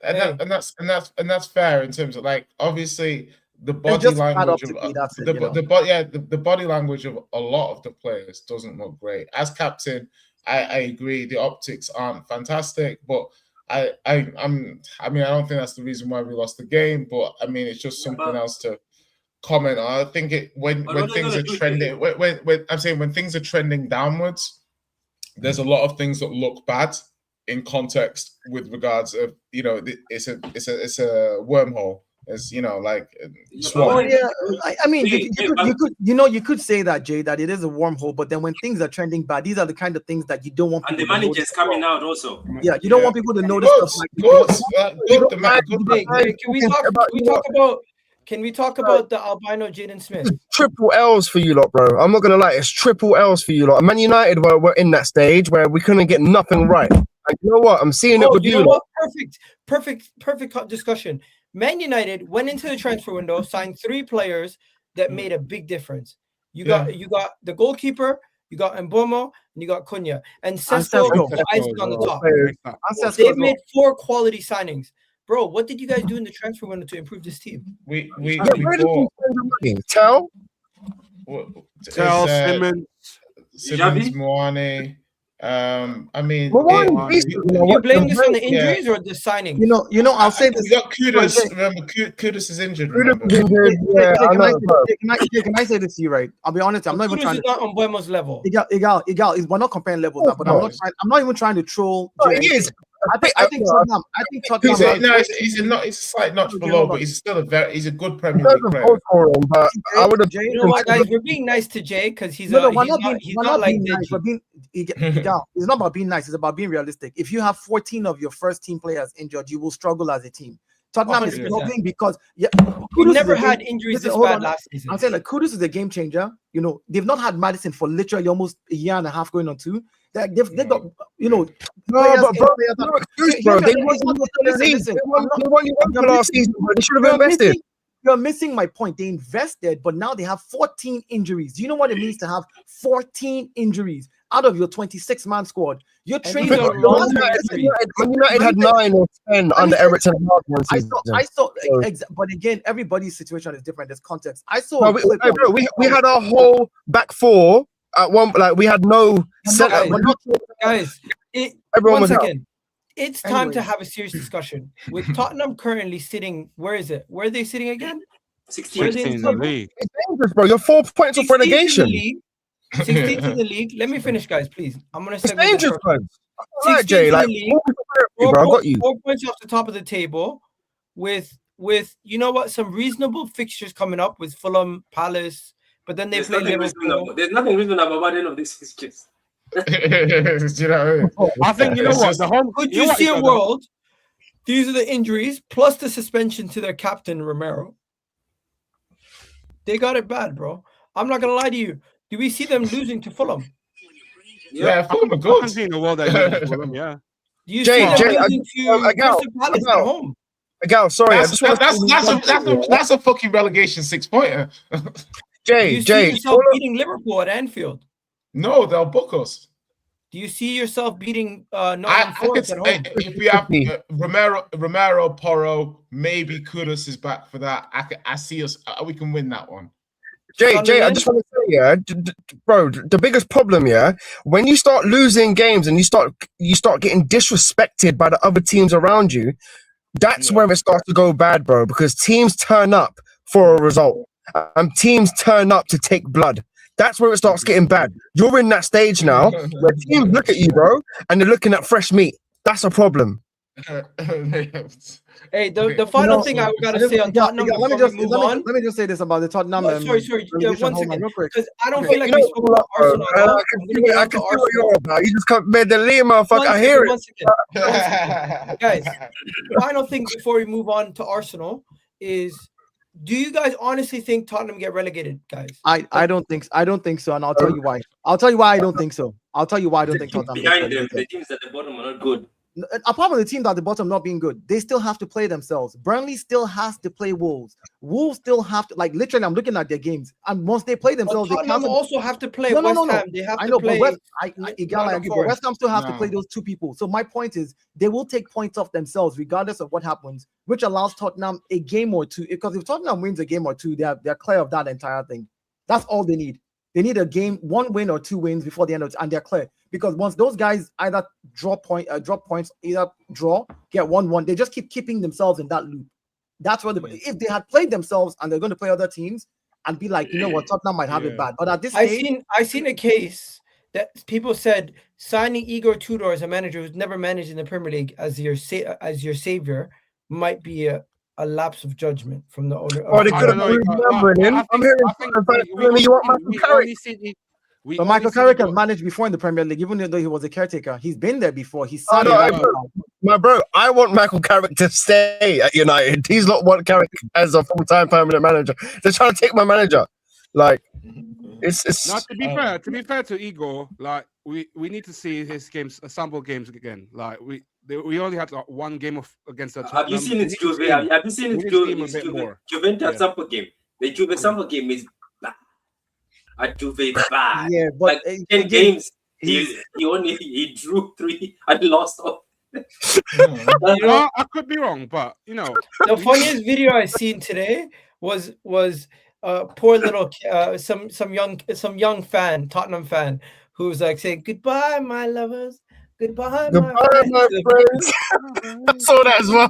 And that's fair in terms of, like, obviously the body language of the body language of a lot of the players doesn't look great. As captain, I agree the optics aren't fantastic, but I don't think that's the reason why we lost the game. But I mean, it's just something else to comment on. I think when things are trending, when things are trending downwards, there's a lot of things that look bad in context with regards of, you know, it's a wormhole. It's, you know, like swamp. Oh, yeah. I mean, you could say that, Jay, that it is a wormhole, but then when things are trending bad, these are the kind of things that you don't want. And the manager is coming out also. Yeah, you don't want people to notice stuff Can we talk about the albino Jaden Smith? It's triple L's for you lot, bro. I'm not gonna lie, it's triple L's for you lot. Man United were in that stage where we couldn't get nothing right. And you know what? I'm seeing it with you. Know what? Perfect discussion. Man United went into the transfer window, signed 3 players that made a big difference. You got the goalkeeper, you got Mbomo, and you got Cunha, and Sesko icing on the top. They've made 4 quality signings. Bro, what did you guys do in the transfer window to improve this team? We Tell Simmons, Moane. I mean, you blame this on the injuries or the signing? You know, I'll say this. We got Kudus. Remember, Kudus is injured. Can I say this to you, right? I'll be honest. I'm not even trying to. Not on Buemo's level. We're not comparing levels now, but I'm not even trying to troll. He is. I think Tottenham. He's a slight notch below, but he's still he's a good Premier League player. But I would have. You know what, guys? We're being nice to Jay because he's not like nice. It's not about being nice. It's about being realistic. If you have 14 of your first team players injured, you will struggle as a team. Tottenham is struggling because we never had injuries this bad last season. I'm saying like Kudus is a game changer. You know, they've not had Maddison for literally almost a year and a half going on 2. They've got, you know, last season, they should have invested. You're missing my point. They invested, but now they have 14 injuries. Do you know what it means to have 14 injuries out of your 26-man squad? You're trading. United had 9 or 10 under Everton. I saw, but again, everybody's situation is different. There's context. I saw. We had our whole back 4 at one. Like we had no. Guys, everyone was second. It's time to have a serious discussion. With Tottenham currently sitting, where is it? Where are they sitting again? 16th in the league. It's dangerous, bro. You're 4 points off relegation. 16th in the league. Let me finish, guys, please. I'm gonna say dangerous, bro. Right, Jay, like, I got you. 4 points off the top of the table, with you know what, some reasonable fixtures coming up with Fulham, Palace, but then they play Liverpool. There's nothing reasonable about any of these fixtures. You know, I think you know what. Could you see a world? These are the injuries plus the suspension to their captain Romero. They got it bad, bro. I'm not gonna lie to you. Do we see them losing to Fulham? Yeah, Fulham are good. I can see in the world that Fulham, yeah. Do you see them losing to Crystal Palace at home? Gal, sorry, that's a fucking relegation 6-pointer. Do you see yourself beating Liverpool at Anfield? No, they'll book us. Do you see yourself beating Nottingham Forest at home? If we have Romero, Porro, maybe Kudus is back for that. I see us. We can win that one. Jay, I just want to say, bro, the biggest problem, when you start losing games and you start getting disrespected by the other teams around you, That's where it starts to go bad, bro, because teams turn up for a result and teams turn up to take blood. That's where it starts getting bad. You're in that stage now where teams look at you, bro, and they're looking at fresh meat. That's a problem. Hey, the final thing I gotta say on Tottenham. Let me just say this about the Tottenham. Sorry, one second, because I don't Okay, feel like you we know spoke about what, Arsenal. bro? I can see what you're about. You just come, man, the Liam motherfucker. I hear it. One second. Guys, final thing before we move on to Arsenal is, do you guys honestly think Tottenham get relegated, guys? I don't think so, and I'll tell you why. I'll tell you why I don't think so. I'll tell you why I don't think Tottenham gets Behind them, relegated. the teams at the bottom are not good. Apart from the teams at the bottom not being good, they still have to play themselves. Burnley still has to play Wolves. Wolves still have to, like, literally, I'm looking at their games, and once they play themselves, they Tottenham can't also have to play West Ham. They have I to know, play. but I agree, but West Ham still have to play No. those two people. So my point is, they will take points off themselves regardless of what happens, which allows Tottenham a game or two. Because if Tottenham wins a game or two, they're clear of that entire thing. That's all they need. They need a game, 1 win or 2 wins before the end of it, and they're clear. Because once those guys either drop points, either draw, get 1-1, they just keep keeping themselves in that loop. That's what if they had played themselves and they're going to play other teams and be like, you know what, Tottenham might have it bad. But at this stage, I seen a case that people said signing Igor Tudor as a manager who's never managed in the Premier League as your savior might be a lapse of judgment from the owner. Oh, they could have proved Brennan. I'm hearing you want Michael Carrick. but Michael Carrick has managed before in the Premier League, even though he was a caretaker. He's been there before. He's my bro, I want Michael Carrick to stay at United. He's not want Carrick as a full-time permanent manager. They're trying to take my manager. Like, it's Not to be fair to Igor, like we need to see his games, sample games again. Like we only had 1 game against the Tottenham. Have you seen his Juve? Have you seen his Juventus sample game? The Juve sample game is at Juve bad. Yeah, but like 10 games, he drew 3 and lost all. I could be wrong, but you know, the funniest video I seen today was poor little some young fan, Tottenham fan, who was like saying goodbye, my lovers. Goodbye, my friends. I saw that as well.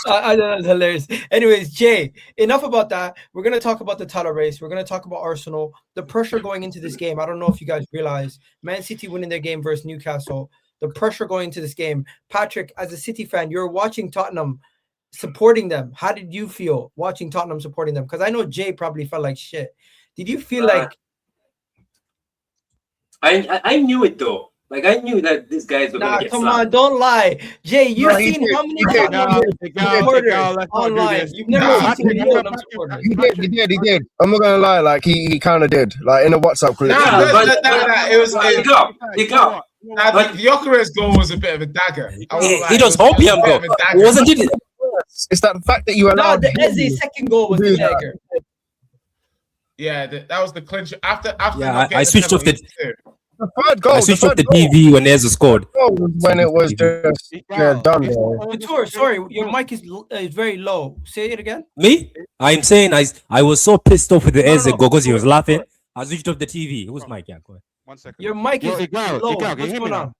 I know, that's hilarious. Anyways, Jay, enough about that. We're going to talk about the title race. We're going to talk about Arsenal. The pressure going into this game. I don't know if you guys realize Man City winning their game versus Newcastle. The pressure going into this game. Patrick, as a City fan, you're watching Tottenham, supporting them. How did you feel watching Tottenham supporting them? Because I know Jay probably felt like shit. Did you feel like... I knew it, though. Like, I knew that these guys were going to get come slapped. on, don't lie. Jay, you've seen how many supporters online? You've never seen Tottenham supporters. He did. I'm not going to lie, like, he kind of did. Like, in the WhatsApp group. It was... He got. The gyokeres goal was a bit of a dagger. He does hope him, though. Wasn't it? It's that fact that you allowed... No, the Eze second goal was the dagger. Yeah, that was the clinch. After I switched off the... The third goal. I switched off the TV when Eze scored. When it was just done. Couture, sorry, your mic is very low. Say it again. Me? I'm saying I was so pissed off with the Eze goal because he was laughing. I switched off the TV. Who's mic? Yeah, go ahead. 1 second. Your mic is low. What's going on?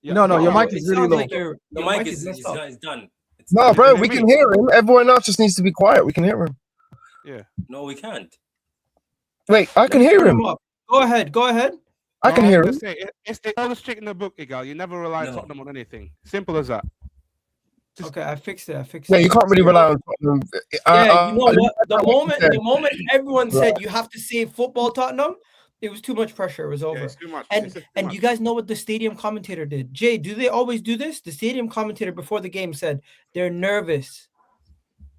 No, your mic is really low. Your mic is done. No, bro, we can hear him. Everyone else just needs to be quiet. We can hear him. Yeah. No, we can't. Wait, I can hear him. Go ahead. I can hear him. It's the oldest trick in the book, Igal. You never rely on Tottenham on anything. Simple as that. Okay, I fixed it. Yeah, you can't really rely on Tottenham. Yeah, you know what? The moment everyone said you have to save football, Tottenham, it was too much pressure. It was over. Yeah, it's too much. And you guys know what the stadium commentator did. Jay, do they always do this? The stadium commentator before the game said they're nervous,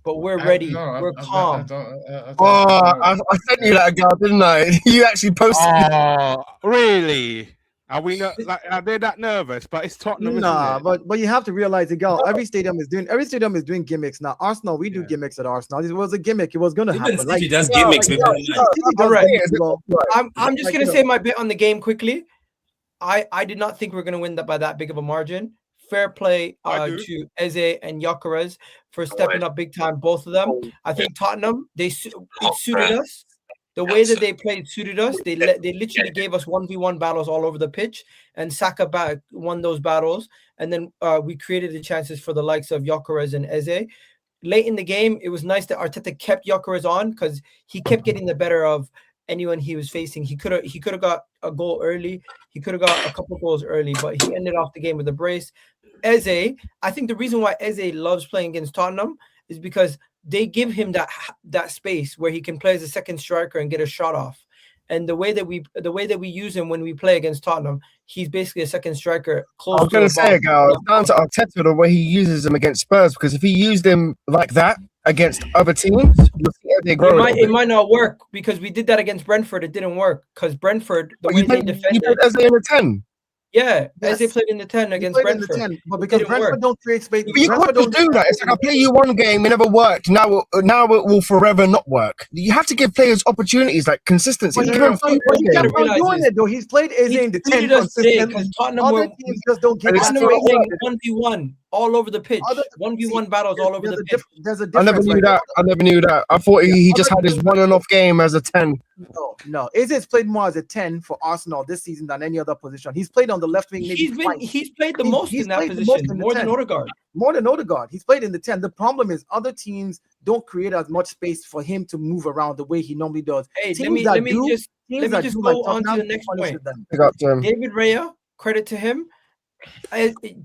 but we're ready. We're calm. I sent you that, girl, didn't I? You actually posted. Oh, really? Are we not? Like, are they that nervous? But it's Tottenham. Nah, but you have to realize, girl, every stadium is doing gimmicks now. Arsenal, we do gimmicks at Arsenal. It was a gimmick. It was gonna happen. Like, he does gimmicks. All right. I'm just gonna say my bit on the game quickly. I did not think we are gonna win that by that big of a margin. Fair play to Eze and Gyokeres for stepping up big time, both of them. I think Tottenham, it suited us. The way that they played suited us. They literally gave us 1v1 battles all over the pitch, and Saka won those battles. And then we created the chances for the likes of Gyökeres and Eze. Late in the game, it was nice that Arteta kept Gyökeres on because he kept getting the better of anyone he was facing. He could have got a goal early. He could have got a couple goals early, but he ended off the game with a brace. Eze, I think the reason why Eze loves playing against Tottenham is because they give him that space where he can play as a second striker and get a shot off. And the way that we use him when we play against Tottenham, he's basically a second striker. I was going to say, Gal, it's down to Arteta the way he uses him against Spurs, because if he used him like that against other teams, it might not work, because we did that against Brentford. It didn't work because Brentford, the way they defended. You played Eze in the 10. Yeah, yes. Eze played in the 10 against Brentford. But because Brentford don't create space. But you can't just do that. It's like I play you one game, it never worked. Now it will forever not work. You have to give players opportunities, like consistency. He kept on doing it though. He's played Eze in the 10 consistently. Other teams just don't get it. 1v1 all over the pitch. 1v1 battles all over the pitch. There's a I difference. never knew that. I thought he just had his one and off game as a 10. No. Eze's played more as a 10 for Arsenal this season than any other position. He's played on the left wing. He's played the most in that position, more than Odegaard. More than Odegaard. He's played in the 10. The problem is other teams don't create as much space for him to move around the way he normally does. Hey, let me just go on to the next point. David Raya, credit to him.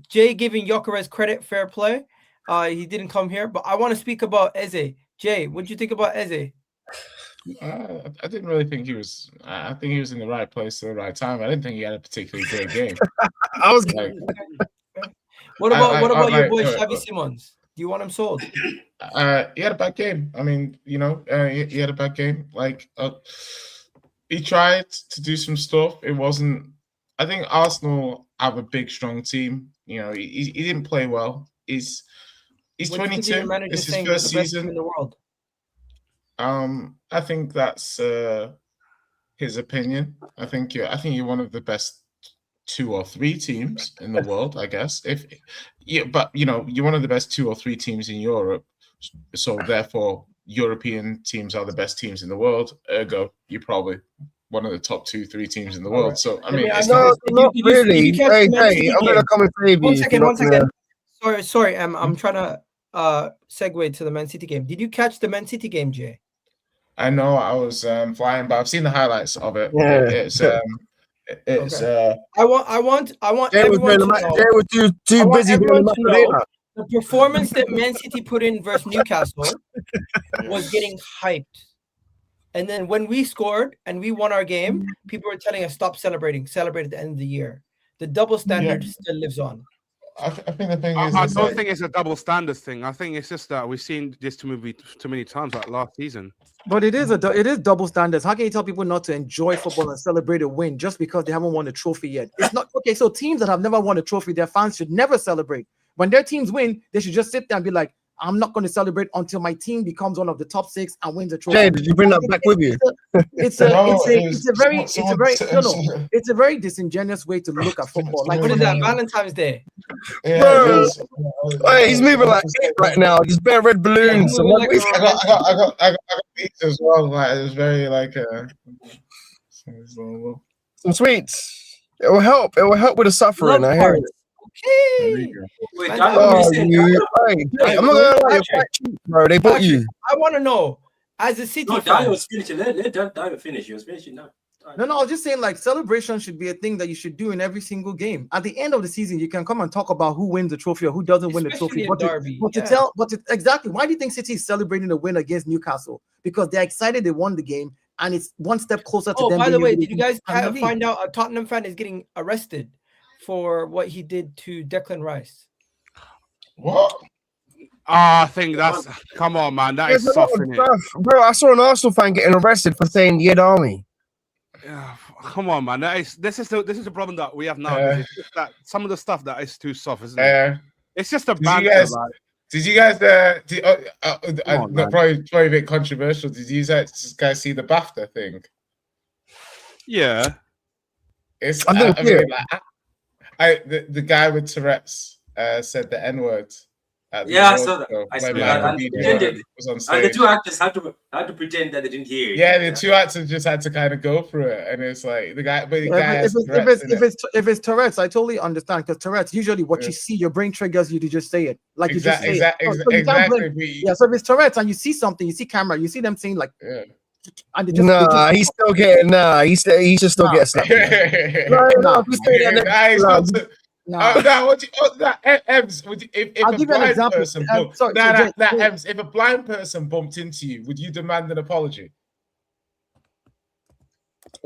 Jay giving Gyökeres credit, fair play. He didn't come here, but I want to speak about Eze. Jay, what do you think about Eze? I didn't really think he was. I think he was in the right place at the right time. I didn't think he had a particularly great game. I was like, what about your boy Xavi Simons? Do you want him sold? He had a bad game. I mean, he had a bad game. Like he tried to do some stuff. It wasn't. I think Arsenal have a big, strong team. He didn't play well. He's 22. It's his first season in the world. I think that's his opinion. I think you're one of the best 2 or 3 teams in the world, I guess. But you're one of the best 2 or 3 teams in Europe. So therefore, European teams are the best teams in the world. Ergo, you're probably one of the top 2-3 teams in the world. So I mean, it's not really. Hey, I'm gonna come and save you. One second. Sorry. I'm trying to segue to the Man City game. Did you catch the Man City game, Jay? I know I was flying, but I've seen the highlights of it. Yeah. It's. Okay. I want Jay was too busy doing the the performance that Man City put in versus Newcastle was getting hyped. And then when we scored and we won our game, people were telling us stop celebrating. Celebrate at the end of the year. The double standard still lives on. I think the thing is, I don't think it's a double standards thing. I think it's just that we've seen this movie too many times, like last season. But it is double standards. How can you tell people not to enjoy football and celebrate a win just because they haven't won a trophy yet? It's not okay. So teams that have never won a trophy, their fans should never celebrate. When their teams win, they should just sit there and be like, I'm not going to celebrate until my team becomes one of the top 6 and wins a trophy. Jay, did you bring that back with you? It's a very disingenuous way to look at football. Like, what is that? Valentine's Day. Yeah, bro, he's moving like it right now. Just bare red balloons. I got these as well. Like it's very like some sweets. It will help. It will help with the suffering. I hear it. Okay. Wait, I'm not gonna lie, you're quite cheap, bro. They bought you. I want to know, as a City fan. was finishing. Let Dario finish. He was finishing now. No, I was just saying, like, celebration should be a thing that you should do in every single game. At the end of the season, you can come and talk about who wins the trophy or who doesn't win the trophy. Exactly. Why do you think City is celebrating a win against Newcastle? Because they're excited they won the game, and it's one step closer to them. By the way, did you guys find out a Tottenham fan is getting arrested for what he did to Declan Rice? What? I think that's come on, man. That is soft, bro. I saw an Arsenal fan getting arrested for saying "Yed Army." Yeah, come on, man. This is the problem that we have now. It's just that some of the stuff that is too soft, isn't it? It's just a banter. Did you guys? Probably a bit controversial. Did you guys see the BAFTA thing? Yeah. The guy with Tourette's said the N-word at the Yeah, I award saw that. show I when saw that. Michael And B. they Jordan pretended- was on And the stage. two actors had to pretend that they didn't hear it. Yeah, the two actors just had to kind of go through it, and it's like the guy, but the guy has Tourette's in it. If it's Tourette's, I totally understand because Tourette's usually what Yeah. you see, your brain triggers you to just say it. Like you just say it. Exactly. So you can't blame- Exactly. Yeah, so if it's Tourette's and you see something, you see camera, you see them saying like, Yeah. and they just, Nah, he's still getting. Nah, he should still get slapped. No, if you say that Nah, he's next not. nah. Nah, what you, Ems, would you, if I'll a give you an blind example. person, Sorry, nah, Jay, Ems, if a blind person bumped into you, would you demand an apology?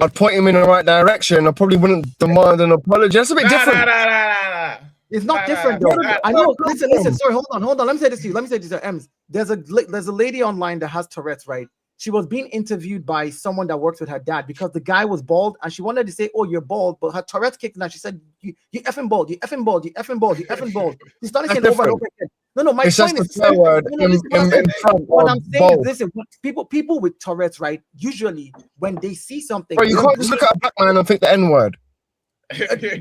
I'd point him in the right direction. I probably wouldn't demand an apology. That's a bit different. Nah. It's not Nah, different nah, though. nah, I know. nah, Listen. Sorry, hold on. Let me say this to you. Ems. There's a lady online that has Tourette's, right? She was being interviewed by someone that works with her dad because the guy was bald and she wanted to say, "Oh, you're bald," but her Tourette's kicked in and she said, "You effing bald, you effing bald, you effing bald, you effing bald." She started saying That's over and different. over again. No, my It's point just is a swear word no, listen, in front what of I'm saying is, bold. listen, people with Tourette's, right? Usually when they see something, Bro, you can't just look at a black man and think the N word.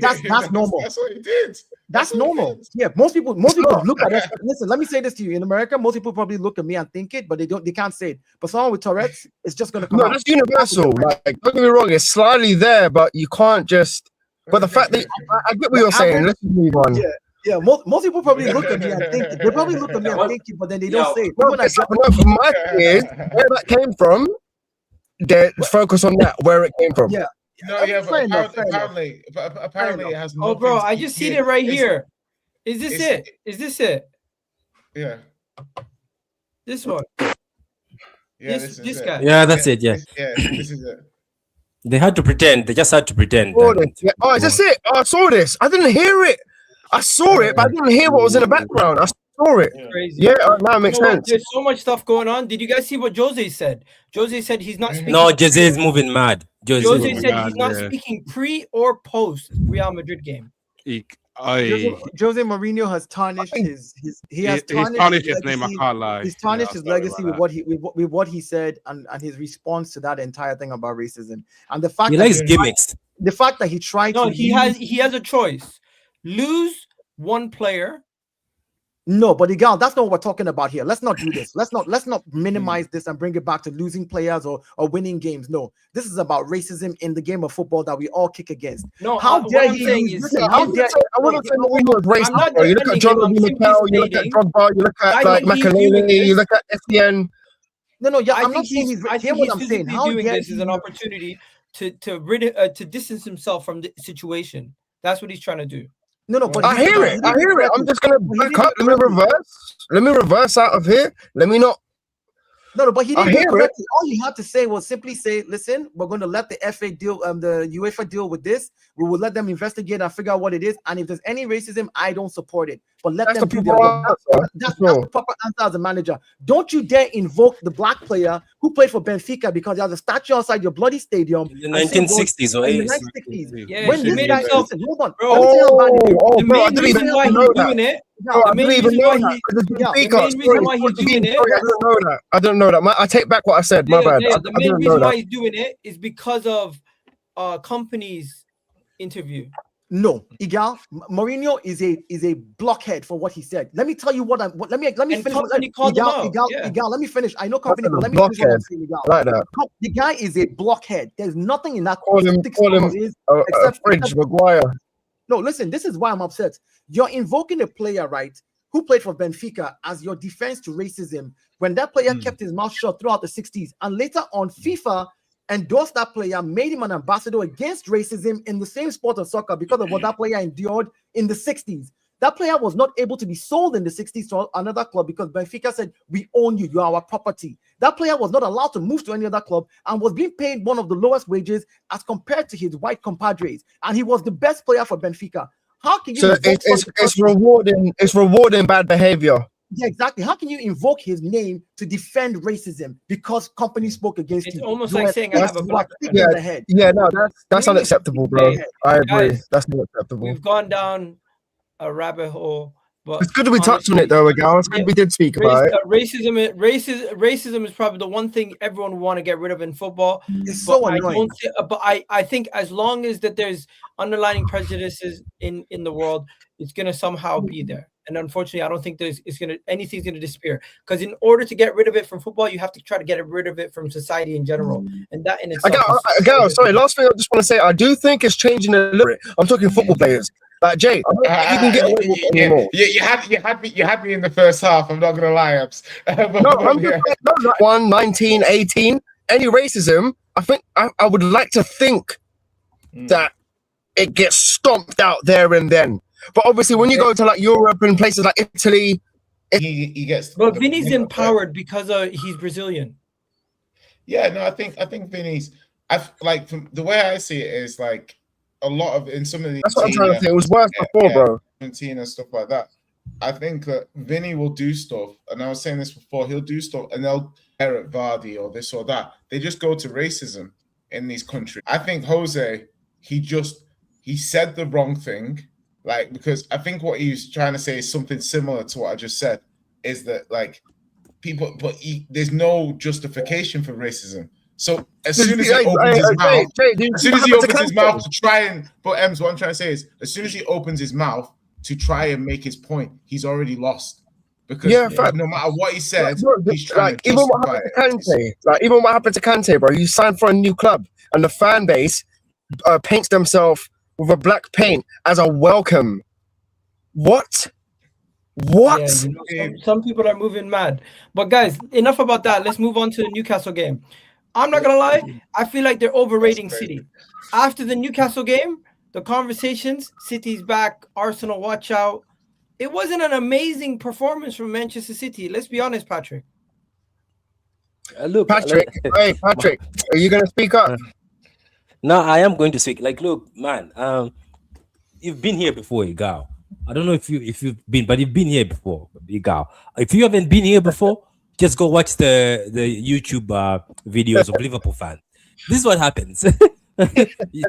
That's normal. That's what he did. That's what he normal. did. Yeah, most people not. look at us. Listen, let me say this to you. In America, most people probably look at me and think it, but they can't say it. But someone with Tourette's, it's just gonna come No, out. that's universal. Like, don't get me wrong, it's slightly there, but you can't just. But the fact that I get what you're saying. Let's just move on. Yeah, most people probably look at me and think it. They probably look at me and think it, but then they don't say it. No, Even it's- no, my thing is where that came from. Focus on that, where it came from. Yeah. No, yeah, Fair enough, but apparently it has. Oh, bro, nothing I to just do- seen it right it's- here. Is this it's- it? Is this it? Yeah. This one. Yeah, This is it. guy. Yeah, that's it. Yeah, This is it. they had to pretend. They just had to pretend. Oh, that's it. Oh, I saw this. I didn't hear it. I saw it, but I didn't hear what was in the background. I saw it. Crazy. Yeah, now it makes You know what? sense. There's so much stuff going on. Did you guys see what Jose said? Jose said he's not speaking. No, Jose is moving mad. Jose moving said mad, he's not yeah. speaking pre or post Real Madrid game. Jose Mourinho has tarnished his tarnished his name. I can't lie. He's tarnished Yeah, his sorry legacy about with what he said and his response to that entire thing about racism and the fact He that likes gimmicks. the fact that he tried No, to he has a choice. Lose one player. No, but Igal, that's not what we're talking about here. Let's not do this. Let's not minimize this and bring it back to losing players or winning games. No, this is about racism in the game of football that we all kick against. No, How what dare I'm he saying use- is, listen, how dare I wouldn't say Mourinho was I'm not racist. Bro. You look at defending John him, I'm Obi simply Mikel, you look at stating- Drogba, you look I at like think he's doing Makaleli, you this. look at Etienne. No, yeah, I I'm not think saying he's, he's I hear think what he's I'm saying. physically How doing dare this as an he- opportunity to distance himself from the situation. That's what he's trying to do. No, but I hear it. I'm just gonna back up. Let me reverse out of here. Let me not. No, but he I didn't do it hear it. correctly. All he had to say was simply say, "Listen, we're going to let the FA deal, the UEFA deal with this. We will let them investigate and figure out what it is. And if there's any racism, I don't support it. But let That's them the do their proper work." answer. That's Sure. the proper answer as a manager. Don't you dare invoke the black player who played for Benfica because he has a statue outside your bloody stadium. In the 1960s or In the 80s. 1960s. Yeah, When he this made guy, himself. listen, hold on. Bro, Let me tell you about it. Oh, The bro, I main didn't reason even why know he's that. doing it. Bro, I The main didn't even reason know why that. he- Because it's yeah, the Benfica. main reason why he's doing it- Sorry, I didn't know that. I didn't know that. I take back what I said. My bad. The I main didn't know reason why that. he's doing it is because of company's interview. No, Igal, Mourinho is a blockhead for what he said. Let me tell you let me And finish. company called him out, yeah. Igal, let me finish. I know company, That's but a let me finish what I'm blockhead. saying, Igal. Like that. The guy is a blockhead. There's nothing in that Call him a fridge, Maguire. No, listen, this is why I'm upset. You're invoking a player, right, who played for Benfica as your defense to racism when that player kept his mouth shut throughout the 60s. And later on, FIFA endorsed that player, made him an ambassador against racism in the same sport of soccer because of what that player endured in the 60s. That player was not able to be sold in the 60s to another club because Benfica said, "We own you, you are our property." That player was not allowed to move to any other club and was being paid one of the lowest wages as compared to his white compadres. And he was the best player for Benfica. How can you So invoke such a it's person? rewarding. It's rewarding bad behavior. Yeah, exactly. How can you invoke his name to defend racism because company spoke against It's you? almost You like are saying I have a black kick friend. in the head. Yeah, no, that's unacceptable, bro. I agree. Guys, That's unacceptable. We've gone down a rabbit hole But It's good that we touched on it, though, Agal. It's good we did speak about it. Racism is probably the one thing everyone would want to get rid of in football. It's so annoying. I think as long as that there's underlying prejudices in the world, it's gonna somehow be there. And unfortunately, I don't think anything's gonna disappear. Because in order to get rid of it from football, you have to try to get rid of it from society in general. And that in itself. Agal, sorry, last thing I just want to say, I do think it's changing a little bit. I'm talking football players. Like Jay, you can get away with it anymore. You had me in the first half. I'm not gonna lie, Abs. I'm just like 1, 19, 18. Any racism, I think I would like to think that it gets stomped out there and then. But obviously, when you go to like Europe and places like Italy, he gets. But Vinny's empowered because he's Brazilian. Yeah, no, I think Vinny's. Like from the way I see it is like. A lot of in some of these. That's what I'm trying to say. It was worse before, bro. And stuff like that. I think that Vinny will do stuff, and I was saying this before. He'll do stuff, and they'll Eric Vardy or this or that. They just go to racism in these countries. I think Jose, he said the wrong thing, like because I think what he was trying to say is something similar to what I just said. Is that like people, but there's no justification for racism. So as soon as he opens his mouth to try and, but Ems, what I'm trying to say is, as soon as he opens his mouth to try and make his point, he's already lost. Because no matter what he says, he's trying to justify it. Even what happened to Kante, bro, he signed for a new club, and the fan base paints themselves with a black paint as a welcome. What? Yeah, some people are moving mad. But guys, enough about that. Let's move on to the Newcastle game. I'm not gonna lie, I feel like they're overrating City. After the Newcastle game, the conversations, City's back, Arsenal watch out. It wasn't an amazing performance from Manchester City. Let's be honest, Patrick. Look, Patrick, hey Patrick, are you gonna speak up? No, I am going to speak. Like, look, man, you've been here before, Igal. I don't know if you've been, but you've been here before, Igal. If you haven't been here before, just go watch the YouTube videos of Liverpool fans. This is what happens.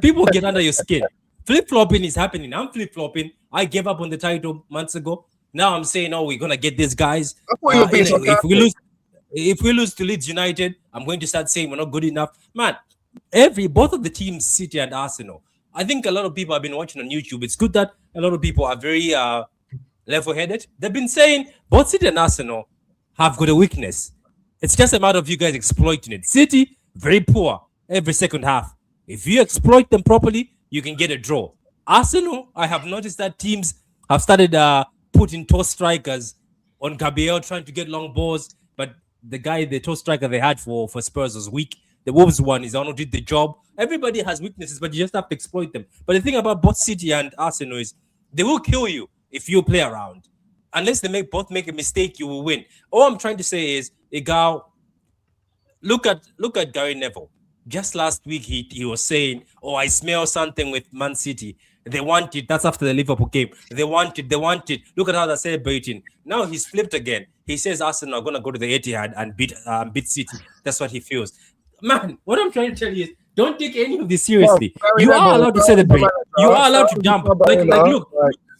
People get under your skin. Flip-flopping is happening. I'm flip-flopping. I gave up on the title months ago. Now I'm saying, oh, we're going to get these guys. If we lose to Leeds United, I'm going to start saying we're not good enough. Man, both of the teams, City and Arsenal, I think a lot of people have been watching on YouTube. It's good that a lot of people are very level-headed. They've been saying both City and Arsenal have got a weakness. It's just a matter of you guys exploiting it. City, very poor every second half. If you exploit them properly, you can get a draw. Arsenal, I have noticed that teams have started putting toe strikers on Gabriel, trying to get long balls, but the toe striker they had for Spurs was weak. The Wolves one is Arnold did the job. Everybody has weaknesses, but you just have to exploit them. But the thing about both City and Arsenal is they will kill you if you play around. Unless they both make a mistake, you will win. All I'm trying to say is, Igal, look at Gary Neville. Just last week, he was saying, "Oh, I smell something with Man City. They want it." That's after the Liverpool game. They want it. They want it. Look at how they're celebrating. Now he's flipped again. He says Arsenal are gonna go to the Etihad and beat City. That's what he feels. Man, what I'm trying to tell you is, don't take any of this seriously. You are allowed to celebrate. You are allowed to jump. Like look,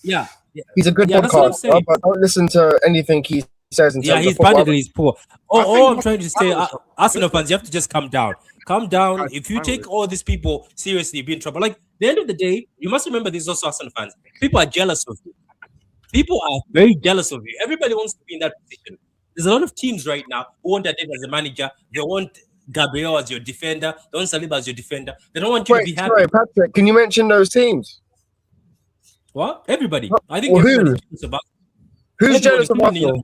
yeah. He's a good podcaster, but don't listen to anything he says. He's badly, he's poor. All I'm trying to say, Arsenal fans, you have to just calm down. Calm down. If you take all these people seriously, you'll be in trouble. Like, at the end of the day, you must remember this is also Arsenal fans. People are jealous of you. People are very jealous of you. Everybody wants to be in that position. There's a lot of teams right now who want Adek as a manager. They want Gabriel as your defender. They want Saliba as your defender. They don't want you to be happy. Sorry, Patrick, can you mention those teams? What? Everybody. I think everybody's jealous about. Who's jealous about you?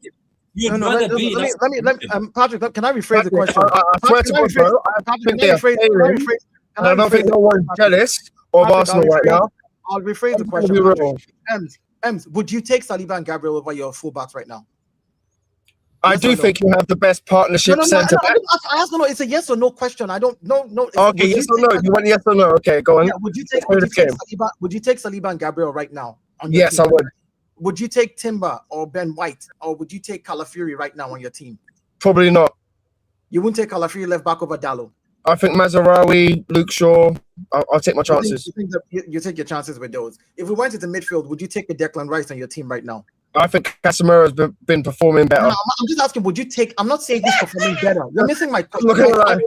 Let me, Patrick, can I rephrase the question? I swear to God, bro, I don't think no one's jealous of Arsenal right now. I'll rephrase the question. Ems, would you take Saliba and Gabriel over your fullbacks right now? I do think you have the best partnership centre back. I asked no. It's a yes or no question. I don't know. No. Okay, yes or no. You want yes or no? Okay, go on. Yeah, would you take Saliba and Gabriel right now? Yes, I would. Would you take Timber or Ben White, or would you take Calafiori right now on your team? Probably not. You wouldn't take Calafiori left back over Dallo? I think Mazraoui, Luke Shaw. I'll take my chances. You take your chances with those. If we went into midfield, would you take a Declan Rice on your team right now? I think Casemiro's been performing better. No, I'm just asking, would you take? I'm not saying he's performing better. You're missing my question. Look at that.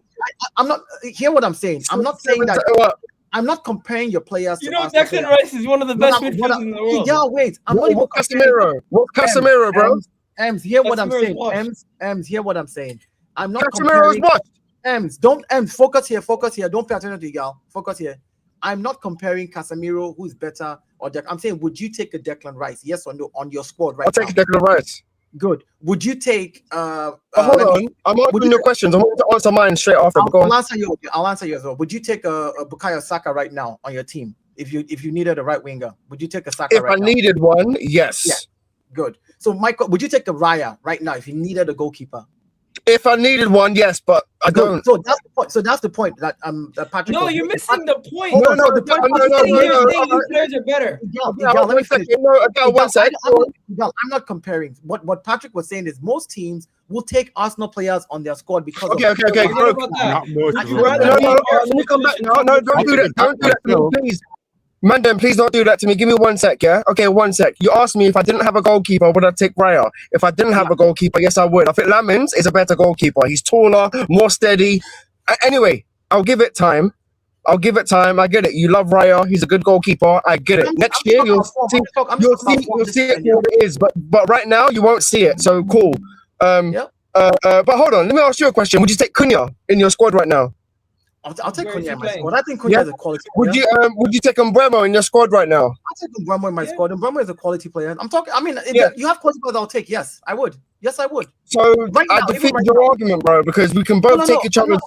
I'm not. Hear what I'm saying. I'm not saying that. What? I'm not comparing your players. You to know, Arsenal Declan players. Rice is one of the best What midfielders in the world. Yeah, wait. I'm not even What Casemiro? What Casemiro, bro? Ems, hear what I'm Casemiro's saying. washed. Ems, hear what I'm saying. I'm not Casemiro's comparing. what? Ems, don't focus here. Focus here. Don't pay attention to Gal. Focus here. I'm not comparing Casemiro, who's better, or I'm saying, would you take a Declan Rice? Yes or no on your squad right I'll take Declan Rice. Good. Would you take? Hold on. I'm answering your questions. I want to answer mine straight after. I'll answer you. I'll answer you as well. Would you take a Bukayo Saka right now on your team if you needed a right winger? Would you take a Saka? If I needed one, yes. Yeah. Good. So, Michael, would you take a Raya right now if you needed a goalkeeper? If I needed one, yes, but I don't. So that's the point. So that's the point that that Patrick. No, you're missing the point. No, These players are better. I'm not comparing. What Patrick was saying is most teams will take Arsenal players on their squad because. Okay. Not most of them. Let me come back now. No, don't do that. Don't do that to me, please. Mandem, please don't do that to me. Give me 1 sec, yeah? Okay, 1 sec. You asked me if I didn't have a goalkeeper, would I take Raya? If I didn't have a goalkeeper, yes, I would. I think Lamins is a better goalkeeper. He's taller, more steady. Anyway, I'll give it time. I get it. You love Raya. He's a good goalkeeper. I get it. Next year, you'll see it for what it is. But right now, you won't see it. So, cool. But hold on. Let me ask you a question. Would you take Cunha in your squad right now? I'll take Cunha in my squad. I think Cunha is a quality player. Would you take Mbeumo in your squad right now? I'll take Mbeumo in my squad. Mbeumo is a quality player. I'm talking. I mean, you have quality players I'll take. Yes, I would. Yes, I would. So I defeat your argument, bro, because we can both take each other.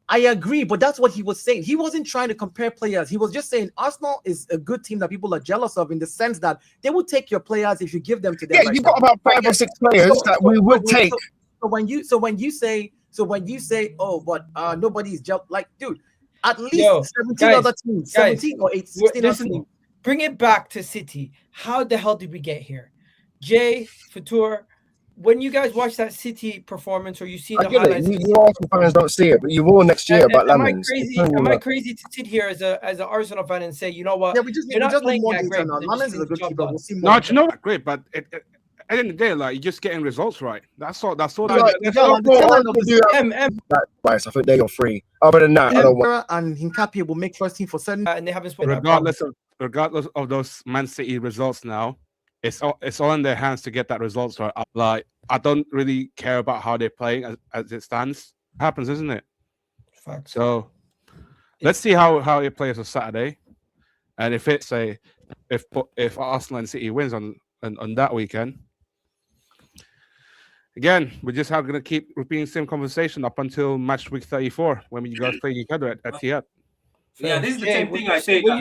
I agree, but that's what he was saying. He wasn't trying to compare players. He was just saying Arsenal is a good team that people are jealous of in the sense that they will take your players if you give them to them. Yeah, you've got about 5 or 6 players that we would take. So when you say, oh, but nobody's like, dude, at least 17 other teams, 17 or 16 other teams. Bring it back to City. How the hell did we get here? Jay, Fatur, when you guys watch that City performance or you see the highlights, you Arsenal fans don't see it, but you will next year. But am I crazy to sit here as an Arsenal fan and say, you know what? Yeah, we just need more detail now. Lamins is a good keeper. We'll see more. No, you know what? Great, but at the end of the day, like you're just getting results right. That's all. I think they're your free. Other than that, I don't want. And Hincapié will make first team for 7. And they haven't spoken. Regardless of those Man City results now, it's all in their hands to get that results right. Like I don't really care about how they're playing as it stands. It happens, isn't it? Fact. So let's see how it plays on Saturday, and if Arsenal and City wins on that weekend. Again, we're just going to keep repeating the same conversation up until match week 34 when you guys play each other at Etihad. Yeah, this is the same thing I said. Let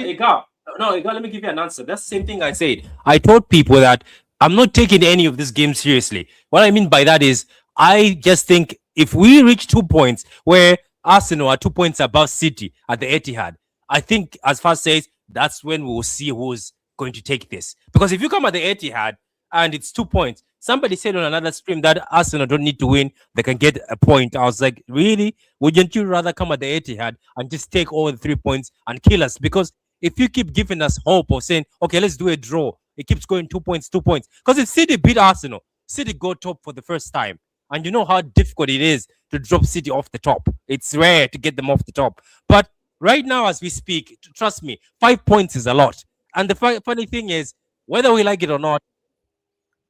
me give you an answer. That's the same thing I said. I told people that I'm not taking any of this game seriously. What I mean by that is I just think if we reach 2 points where Arsenal are 2 points above City at the Etihad, I think as far says that's when we'll see who's going to take this. Because if you come at the Etihad and it's 2 points, somebody said on another stream that Arsenal don't need to win, they can get a point. I was like, really? Wouldn't you rather come at the Etihad and just take all the 3 points and kill us? Because if you keep giving us hope of saying, okay, let's do a draw, it keeps going 2 points. Because if City beat Arsenal, City go top for the first time. And you know how difficult it is to drop City off the top. It's rare to get them off the top. But right now, as we speak, trust me, 5 points is a lot. And the funny thing is, whether we like it or not,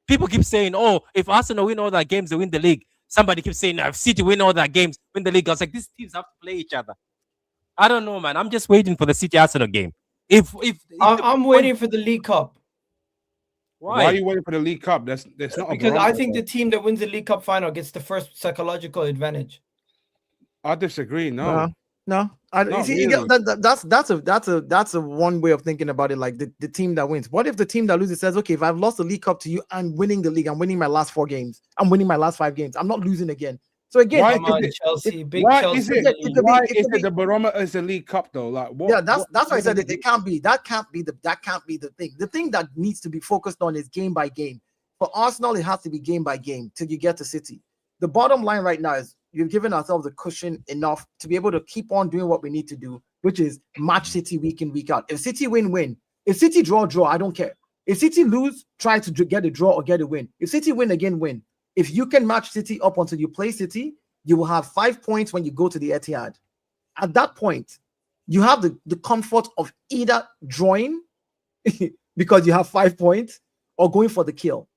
people keep saying, oh, if Arsenal win all their games, they win the league. Somebody keeps saying, if City win all their games, win the league. I was like, these teams have to play each other. I don't know, man. I'm just waiting for the City-Arsenal game. I'm waiting for the League Cup. Why are you waiting for the League Cup? That's not because I think the team that wins the League Cup final gets the first psychological advantage. I disagree. No. That's a one way of thinking about it. Like the team that wins. What if the team that loses says, okay, if I've lost the League Cup to you, I'm winning the league. I'm winning my last 4 games. I'm winning my last 5 games. I'm not losing again. So again, why is it the barometer is the League Cup though? Like what? Yeah, that's why I said it can't be. That can't be the thing. The thing that needs to be focused on is game by game. For Arsenal, it has to be game by game till you get to City. The bottom line right now is you've given ourselves a cushion enough to be able to keep on doing what we need to do, which is match City week in, week out. If City win. If City draw, I don't care. If City lose, try to get a draw or get a win. If City win again, win. If you can match City up until you play City, you will have 5 points when you go to the Etihad. At that point, you have the comfort of either drawing because you have 5 points or going for the kill.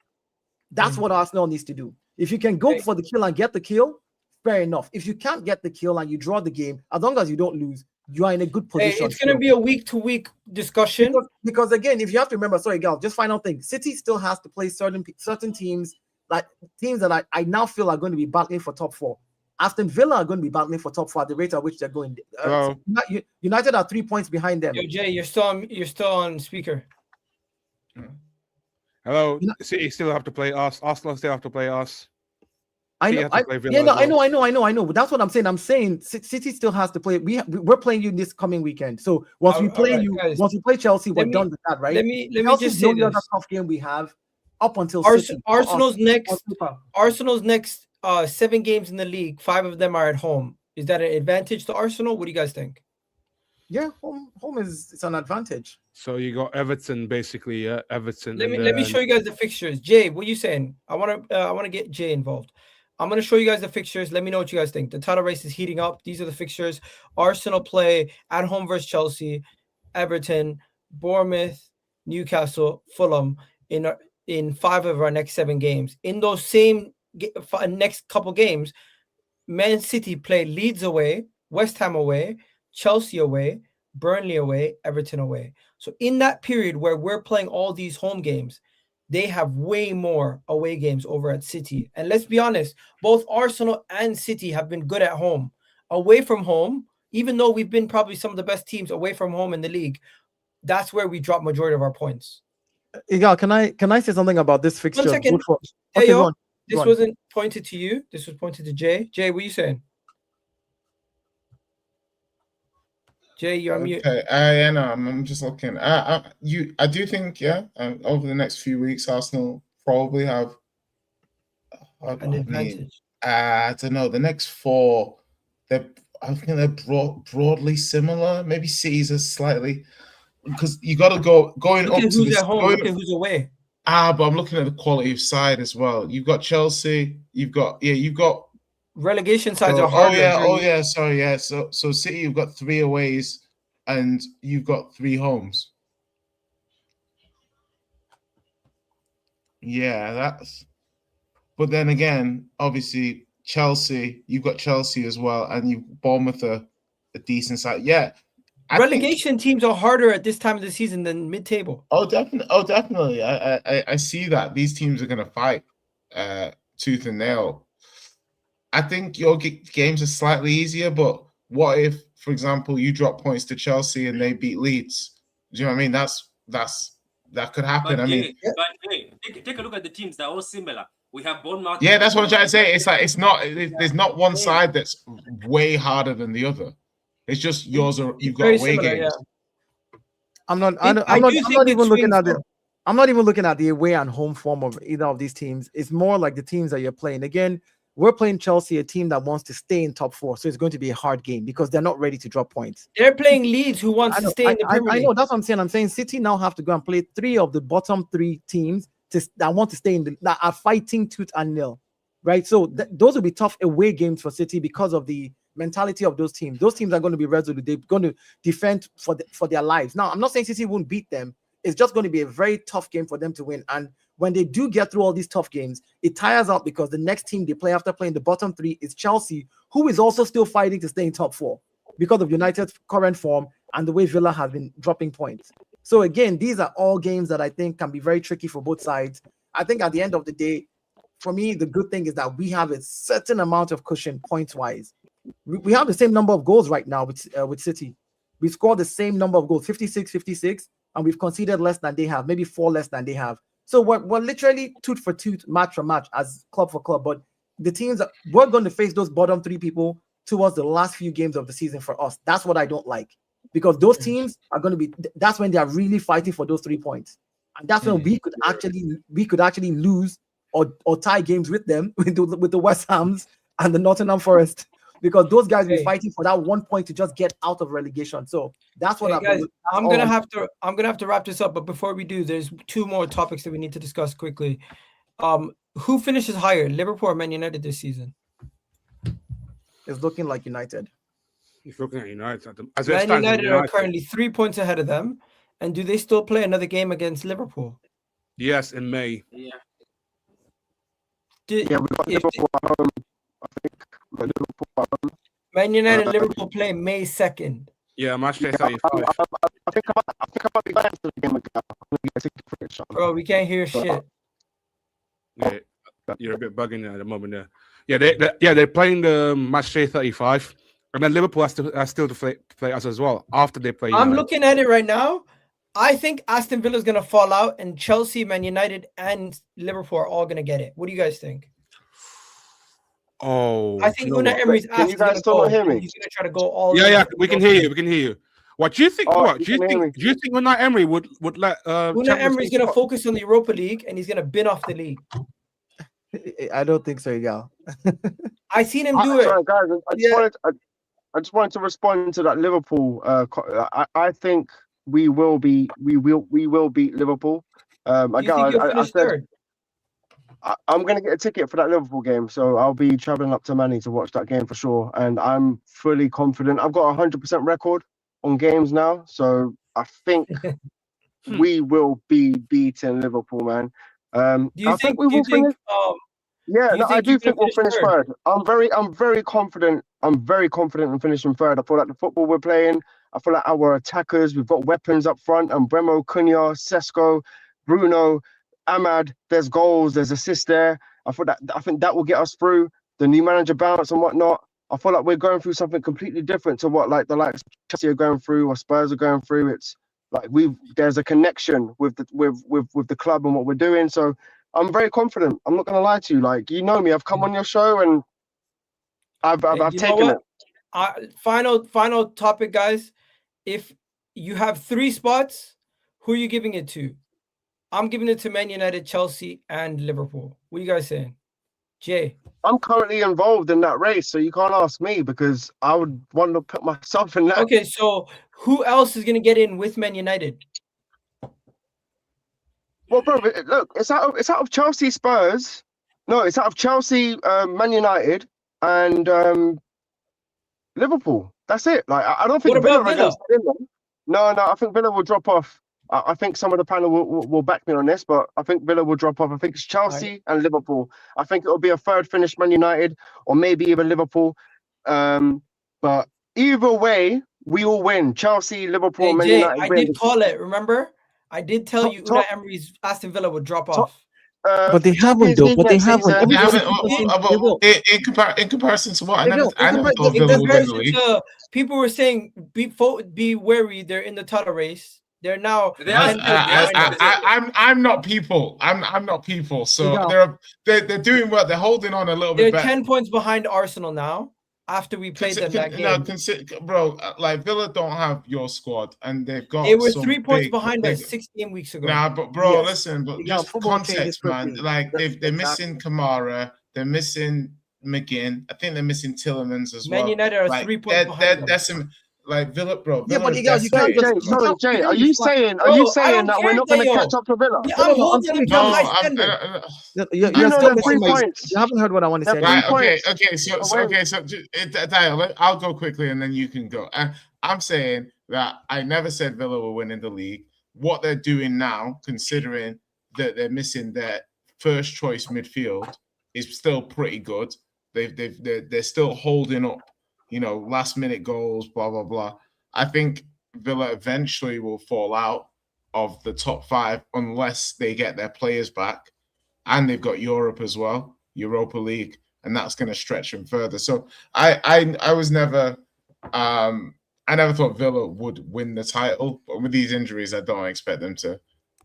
That's what Arsenal needs to do. If you can go for the kill and get the kill, fair enough. If you can't get the kill and you draw the game, as long as you don't lose, you are in a good position. It's going to be a week-to-week discussion. Because again, if you have to remember, sorry, Gal, just final thing. City still has to play certain teams, like teams that I now feel are going to be battling for top 4. Aston Villa are going to be battling for top 4 at the rate at which they're going. United are 3 points behind them. Yo, Jay, you're still on speaker. Hello. City still have to play us. Arsenal still have to play us. I know. But that's what I'm saying. I'm saying City still has to play. We're playing you this coming weekend. So once we play once we play Chelsea, we're done with that, right? Let me just say this. Tough game we have up until Arsenal's next 7 games in the league. 5 of them are at home. Is that an advantage to Arsenal? What do you guys think? Yeah, home is an advantage. So you got Everton basically. Everton. Let me show you guys the fixtures. Jay, what are you saying? I want to get Jay involved. I'm going to show you guys the fixtures. Let me know what you guys think. The title race is heating up. These are the fixtures. Arsenal play at home versus Chelsea, Everton, Bournemouth, Newcastle, Fulham in 5 of our next 7 games. In those same next couple games, Man City play Leeds away, West Ham away, Chelsea away, Burnley away, Everton away. So in that period where we're playing all these home games, they have way more away games over at City. And let's be honest, both Arsenal and City have been good at home. Away from home, even though we've been probably some of the best teams away from home in the league, that's where we drop majority of our points. Igal, can I say something about this fixture? 1 second. Okay, go on. This wasn't pointed to you. This was pointed to Jay. Jay, what are you saying? Jay, you're on mute. Yeah, no, I'm just looking. I do think, over the next few weeks, Arsenal probably have an advantage. I don't know. The next 4, I think they're broadly similar. Maybe City's are slightly, because you got to going up to who's at home. Look at who's away. But I'm looking at the quality of side as well. You've got Chelsea. You've got relegation sides are harder. Sorry. So City, you've got 3 aways and you've got 3 homes. Yeah, but then again, obviously Chelsea, you've got Chelsea as well, and you've Bournemouth a decent side. Yeah. Relegation teams are harder at this time of the season than mid-table. Definitely. I see that. These teams are going to fight tooth and nail. I think your games are slightly easier, but what if, for example, you drop points to Chelsea and they beat Leeds? Do you know what I mean? That could happen. But take a look at the teams. They're all similar. We have Bournemouth. Yeah, that's what I'm trying to say. It's like there's not one side that's way harder than the other. It's just you've got away games. Yeah. I'm not even looking at the away and home form of either of these teams. It's more like the teams that you're playing. Again, we're playing Chelsea, a team that wants to stay in top 4. So it's going to be a hard game because they're not ready to drop points. They're playing Leeds, who wants to stay in the Premier League. I know, that's what I'm saying. I'm saying City now have to go and play 3 of the bottom 3 teams that want to stay that are fighting tooth and nail, right? So those will be tough away games for City because of the mentality of those teams. Those teams are going to be resolute. They're going to defend for their lives. Now, I'm not saying City won't beat them. It's just going to be a very tough game for them to win. And when they do get through all these tough games, it tires out because the next team they play after playing the bottom 3 is Chelsea, who is also still fighting to stay in top 4 because of United's current form and the way Villa has been dropping points. So again, these are all games that I think can be very tricky for both sides. I think at the end of the day, for me, the good thing is that we have a certain amount of cushion points-wise. We have the same number of goals right now with City. We scored the same number of goals, 56, and we've conceded less than they have, maybe 4 less than they have. So we're literally tooth for tooth, match for match, as club for club. But the teams that we're going to face those bottom 3 people towards the last few games of the season for us. That's what I don't like, because those teams are going to be. That's when they are really fighting for those 3 points, and that's when we could actually lose or tie games with them with the West Hams and the Nottingham Forest. because those guys will be Hey. fighting for that 1 point to just get out of relegation. So that's what Hey I've guys, been- I'm all gonna I'm- have to wrap this up. But before we do, there's 2 more topics that we need to discuss quickly. Who finishes higher, Liverpool or Man United this season? It's looking like United. He's looking at United. As it Man stands, United are currently 3 points ahead of them. And do they still play another game against Liverpool? Yes, in May. Yeah. Yeah, we got Liverpool at home. I think we got Liverpool at home. Man United and Liverpool play May 2nd. Yeah, match day I 35. think I might be going to the game again. I'm gonna get a ticket for it, Sean. Bro, we can't hear shit. Yeah, you're a bit bugging at the moment there. Yeah, they're playing the match day 35, and then Liverpool has still to play us as well after they play. I'm United. looking at it right now. I think Aston Villa is going to fall out, and Chelsea, Man United, and Liverpool are all going to get it. What do you guys think? Oh, I think you know Unai what? Emery's Can ass you is going guys to still go. not hear me? He's going to try to go all. Yeah, in. we can hear you. We can hear you. What do you think? Oh, What you do you can hear think? me. Do you think Unai Emery would let Unai Champions Emery's League going to spot- focus on the Europa League, and he's going to bin off the league. I don't think so, yeah. I seen him do it. Sorry, guys. Yeah. I just wanted to respond to that Liverpool. I think we will beat Liverpool. Do you think you'll I finish said third? I'm going to get a ticket for that Liverpool game, so I'll be traveling up to Manny to watch that game for sure. And I'm fully confident. I've got a 100% record on games now, so I think we will be beating Liverpool, man. Do you I think we do you will finish. Yeah, do you no, I think do you're think gonna we'll finish finish third? third. I'm very confident. I'm very confident in finishing third. I feel like the football we're playing. I feel like our attackers. We've got weapons up front. And Bremo, Cunha, Sesko, Bruno, Ahmad. There's goals. There's assists there. I think that will get us through the new manager bounce and whatnot. I feel like we're going through something completely different to what like the likes of Chelsea are going through or Spurs are going through. It's like there's a connection with the club and what we're doing. So I'm very confident. I'm not gonna lie to you. Like, you know me, I've come on your show and I've You know taken what? it. Final topic, guys. If you have 3 spots, who are you giving it to? I'm giving it to Man United, Chelsea, and Liverpool. What are you guys saying? Jay. I'm currently involved in that race, so you can't ask me because I would want to put myself in that. Okay, so who else is gonna get in with Man United? Well, bro, look, it's out of Chelsea, Spurs. No, it's out of Chelsea, Man United, and Liverpool. That's it. Like, I don't think What Villa about are Villa? against Villa. No, I think Villa will drop off. I think some of the panel will back me on this, but I think Villa will drop off. I think it's Chelsea and Liverpool. I think it'll be a third finish, Man United, or maybe even Liverpool. But either way, we will win. Chelsea, Liverpool, Hey, Man Jay, United I win. did call it. Remember, I did tell Top- you top- Unai Emery's Aston Villa would drop top- off. But they haven't, though. But they haven't. They haven't. They will. In comparison to what? I They never will. thought In Villa would win the comparison league. to people were saying, be wary. They're in the title race. They're now. They are- 10 points behind. I'm not people. I'm not people. So Yeah. they're doing well. They're holding on a little They're bit better. 10 points behind Arsenal now. After we played them that game, Bro, like Villa don't have your squad, and they've got. they were some 3 points big- behind big- us 16 weeks ago. Nah, but bro, Yes. listen, but Yeah, just football changes context, man. quickly. Like they're Exactly. missing Kamara, they're missing McGinn. I think they're missing Tillemans as Man well. United are Like, 3 points behind them. that's some like Villa, bro. Yeah, Villa but are you guys decimated, just- bro. Sorry, Jay, are you saying Bro, I don't that we're care, not going to Dale. catch up to Villa? Yeah, No, I'm no, I'm holding telling them to you, a No, high standard. You're You know still they're missing 3 my- points. You haven't heard what I want to say. They're Right, 3 points. Dale, I'll go quickly and then you can go. I'm saying that I never said Villa will win in the league. What they're doing now, considering that they're missing their first choice midfield, is still pretty good. They're still holding up, last minute goals, blah blah blah. I think Villa eventually will fall out of the top 5 unless they get their players back, and they've got Europe as well, Europa League, and that's going to stretch them further. So I was never I never thought Villa would win the title, but with these injuries, I don't expect them to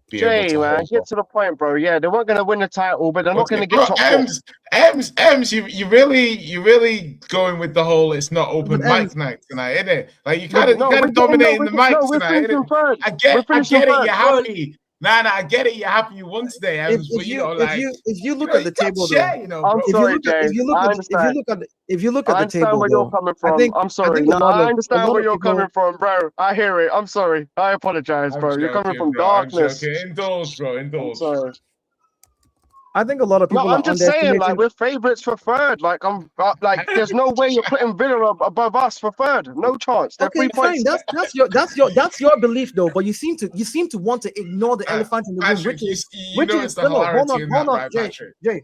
be able Jay, to man, hold get on. to the point, bro. Yeah, they weren't going to win the title, but they're not going to get top 4. Ems, you really going with the whole it's not open But mic night tonight, innit? Like you No, kind of we're dominating the mic we're tonight, finishing innit? third. I get We're it. finishing You're third. happy. Nah, I get it. You're happy you won today, Ems, but you know, like if you look at the table, share, you know, I'm bro. sorry, James. If you look at the table, where you're coming from. I'm sorry. I understand where you're coming from, bro. I hear it. I'm sorry. I apologize, bro. You're coming from darkness. Indulge, bro. Indulge. I'm sorry. I think a lot of people. No, I'm just saying, like, we're favorites for third. Like, there's no way you're putting Villa above us for third. No chance. They're 3 points. Fine. That's your belief, though. But you seem to want to ignore the elephant in the room, Patrick, which is hold on, Jay. You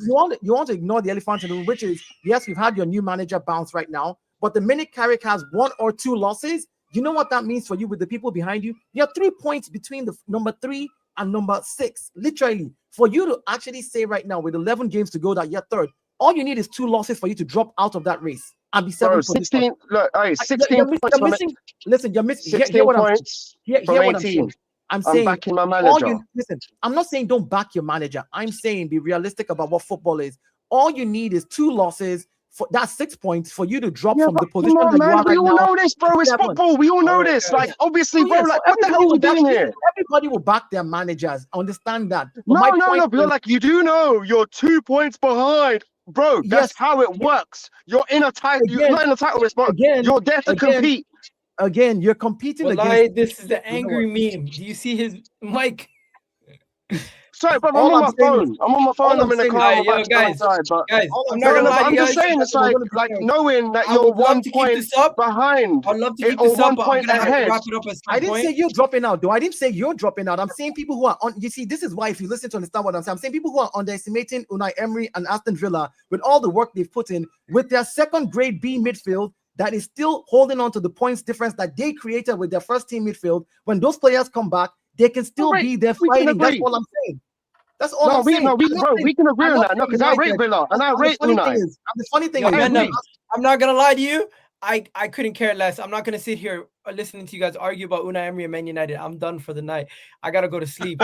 want to ignore the elephant in the room, which is, yes, you've had your new manager bounce right now, but the minute Carrick has 1 or 2 losses, you know what that means for you with the people behind you. You have 3 points between the number 3 and number 6, literally. For you to actually say right now, with 11 games to go, that you're third, all you need is 2 losses for you to drop out of that race and be 7 points. 16. Look, 16 you're points. missing. Listen, you're missing. 16 points from 18. I'm saying backing my manager. Listen, I'm not saying don't back your manager. I'm saying be realistic about what football is. All you need is 2 losses. For that's 6 points for you to drop from the position that you are. We all know this, bro. It's football. We all know this. Like, obviously, bro. Like, what the hell are we doing here? Everybody will back their managers. Understand that. But no. You're like, you do know you're 2 points behind, bro. That's how it works. You're in a title. You're not in a title race, but you're there to compete. Again, you're competing against. This is the angry meme. Do you see his mic? Sorry, but I'm on my phone. I'm in the car. Guys, I'm not gonna lie to you guys. I'm just saying, it's like knowing that you're 1 point behind. I'd love to keep this up, but I'm gonna have to wrap it up at some I didn't say you're dropping out, though. I didn't say you're dropping out. I'm saying people who are on. You see, this is why, if you listen to understand what I'm saying, I'm saying people who are underestimating Unai Emery and Aston Villa with all the work they've put in with their second-grade B midfield that is still holding on to the points difference that they created with their first-team midfield. When those players come back, they can still be there fighting. That's all I'm saying. That's all I'm saying. We can agree on that. No, because I rate Villa and I rate Unai. The funny thing is, I'm not gonna lie to you. I couldn't care less. I'm not gonna sit here listening to you guys argue about Unai Emery and Man United. I'm done for the night. I gotta go to sleep.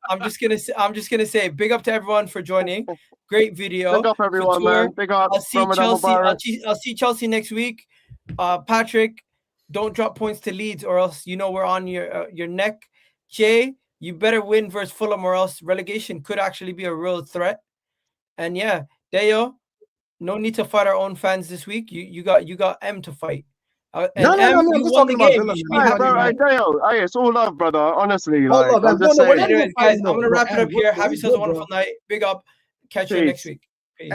I'm just gonna say big up to everyone for joining. Great video. Big up everyone, man. Big up. I'll see Chelsea. I'll see Chelsea next week. Patrick, don't drop points to Leeds, or else we're on your neck. Jay, you better win versus Fulham, or else relegation could actually be a real threat. And yeah, Deo, no need to fight our own fans this week. You got M to fight. No, I'm just talking about Villa. Deo, it's all love, brother. Honestly, anyways, guys, I'm gonna wrap it up here. Have yourselves a wonderful night. Big up. Catch you next week. Peace.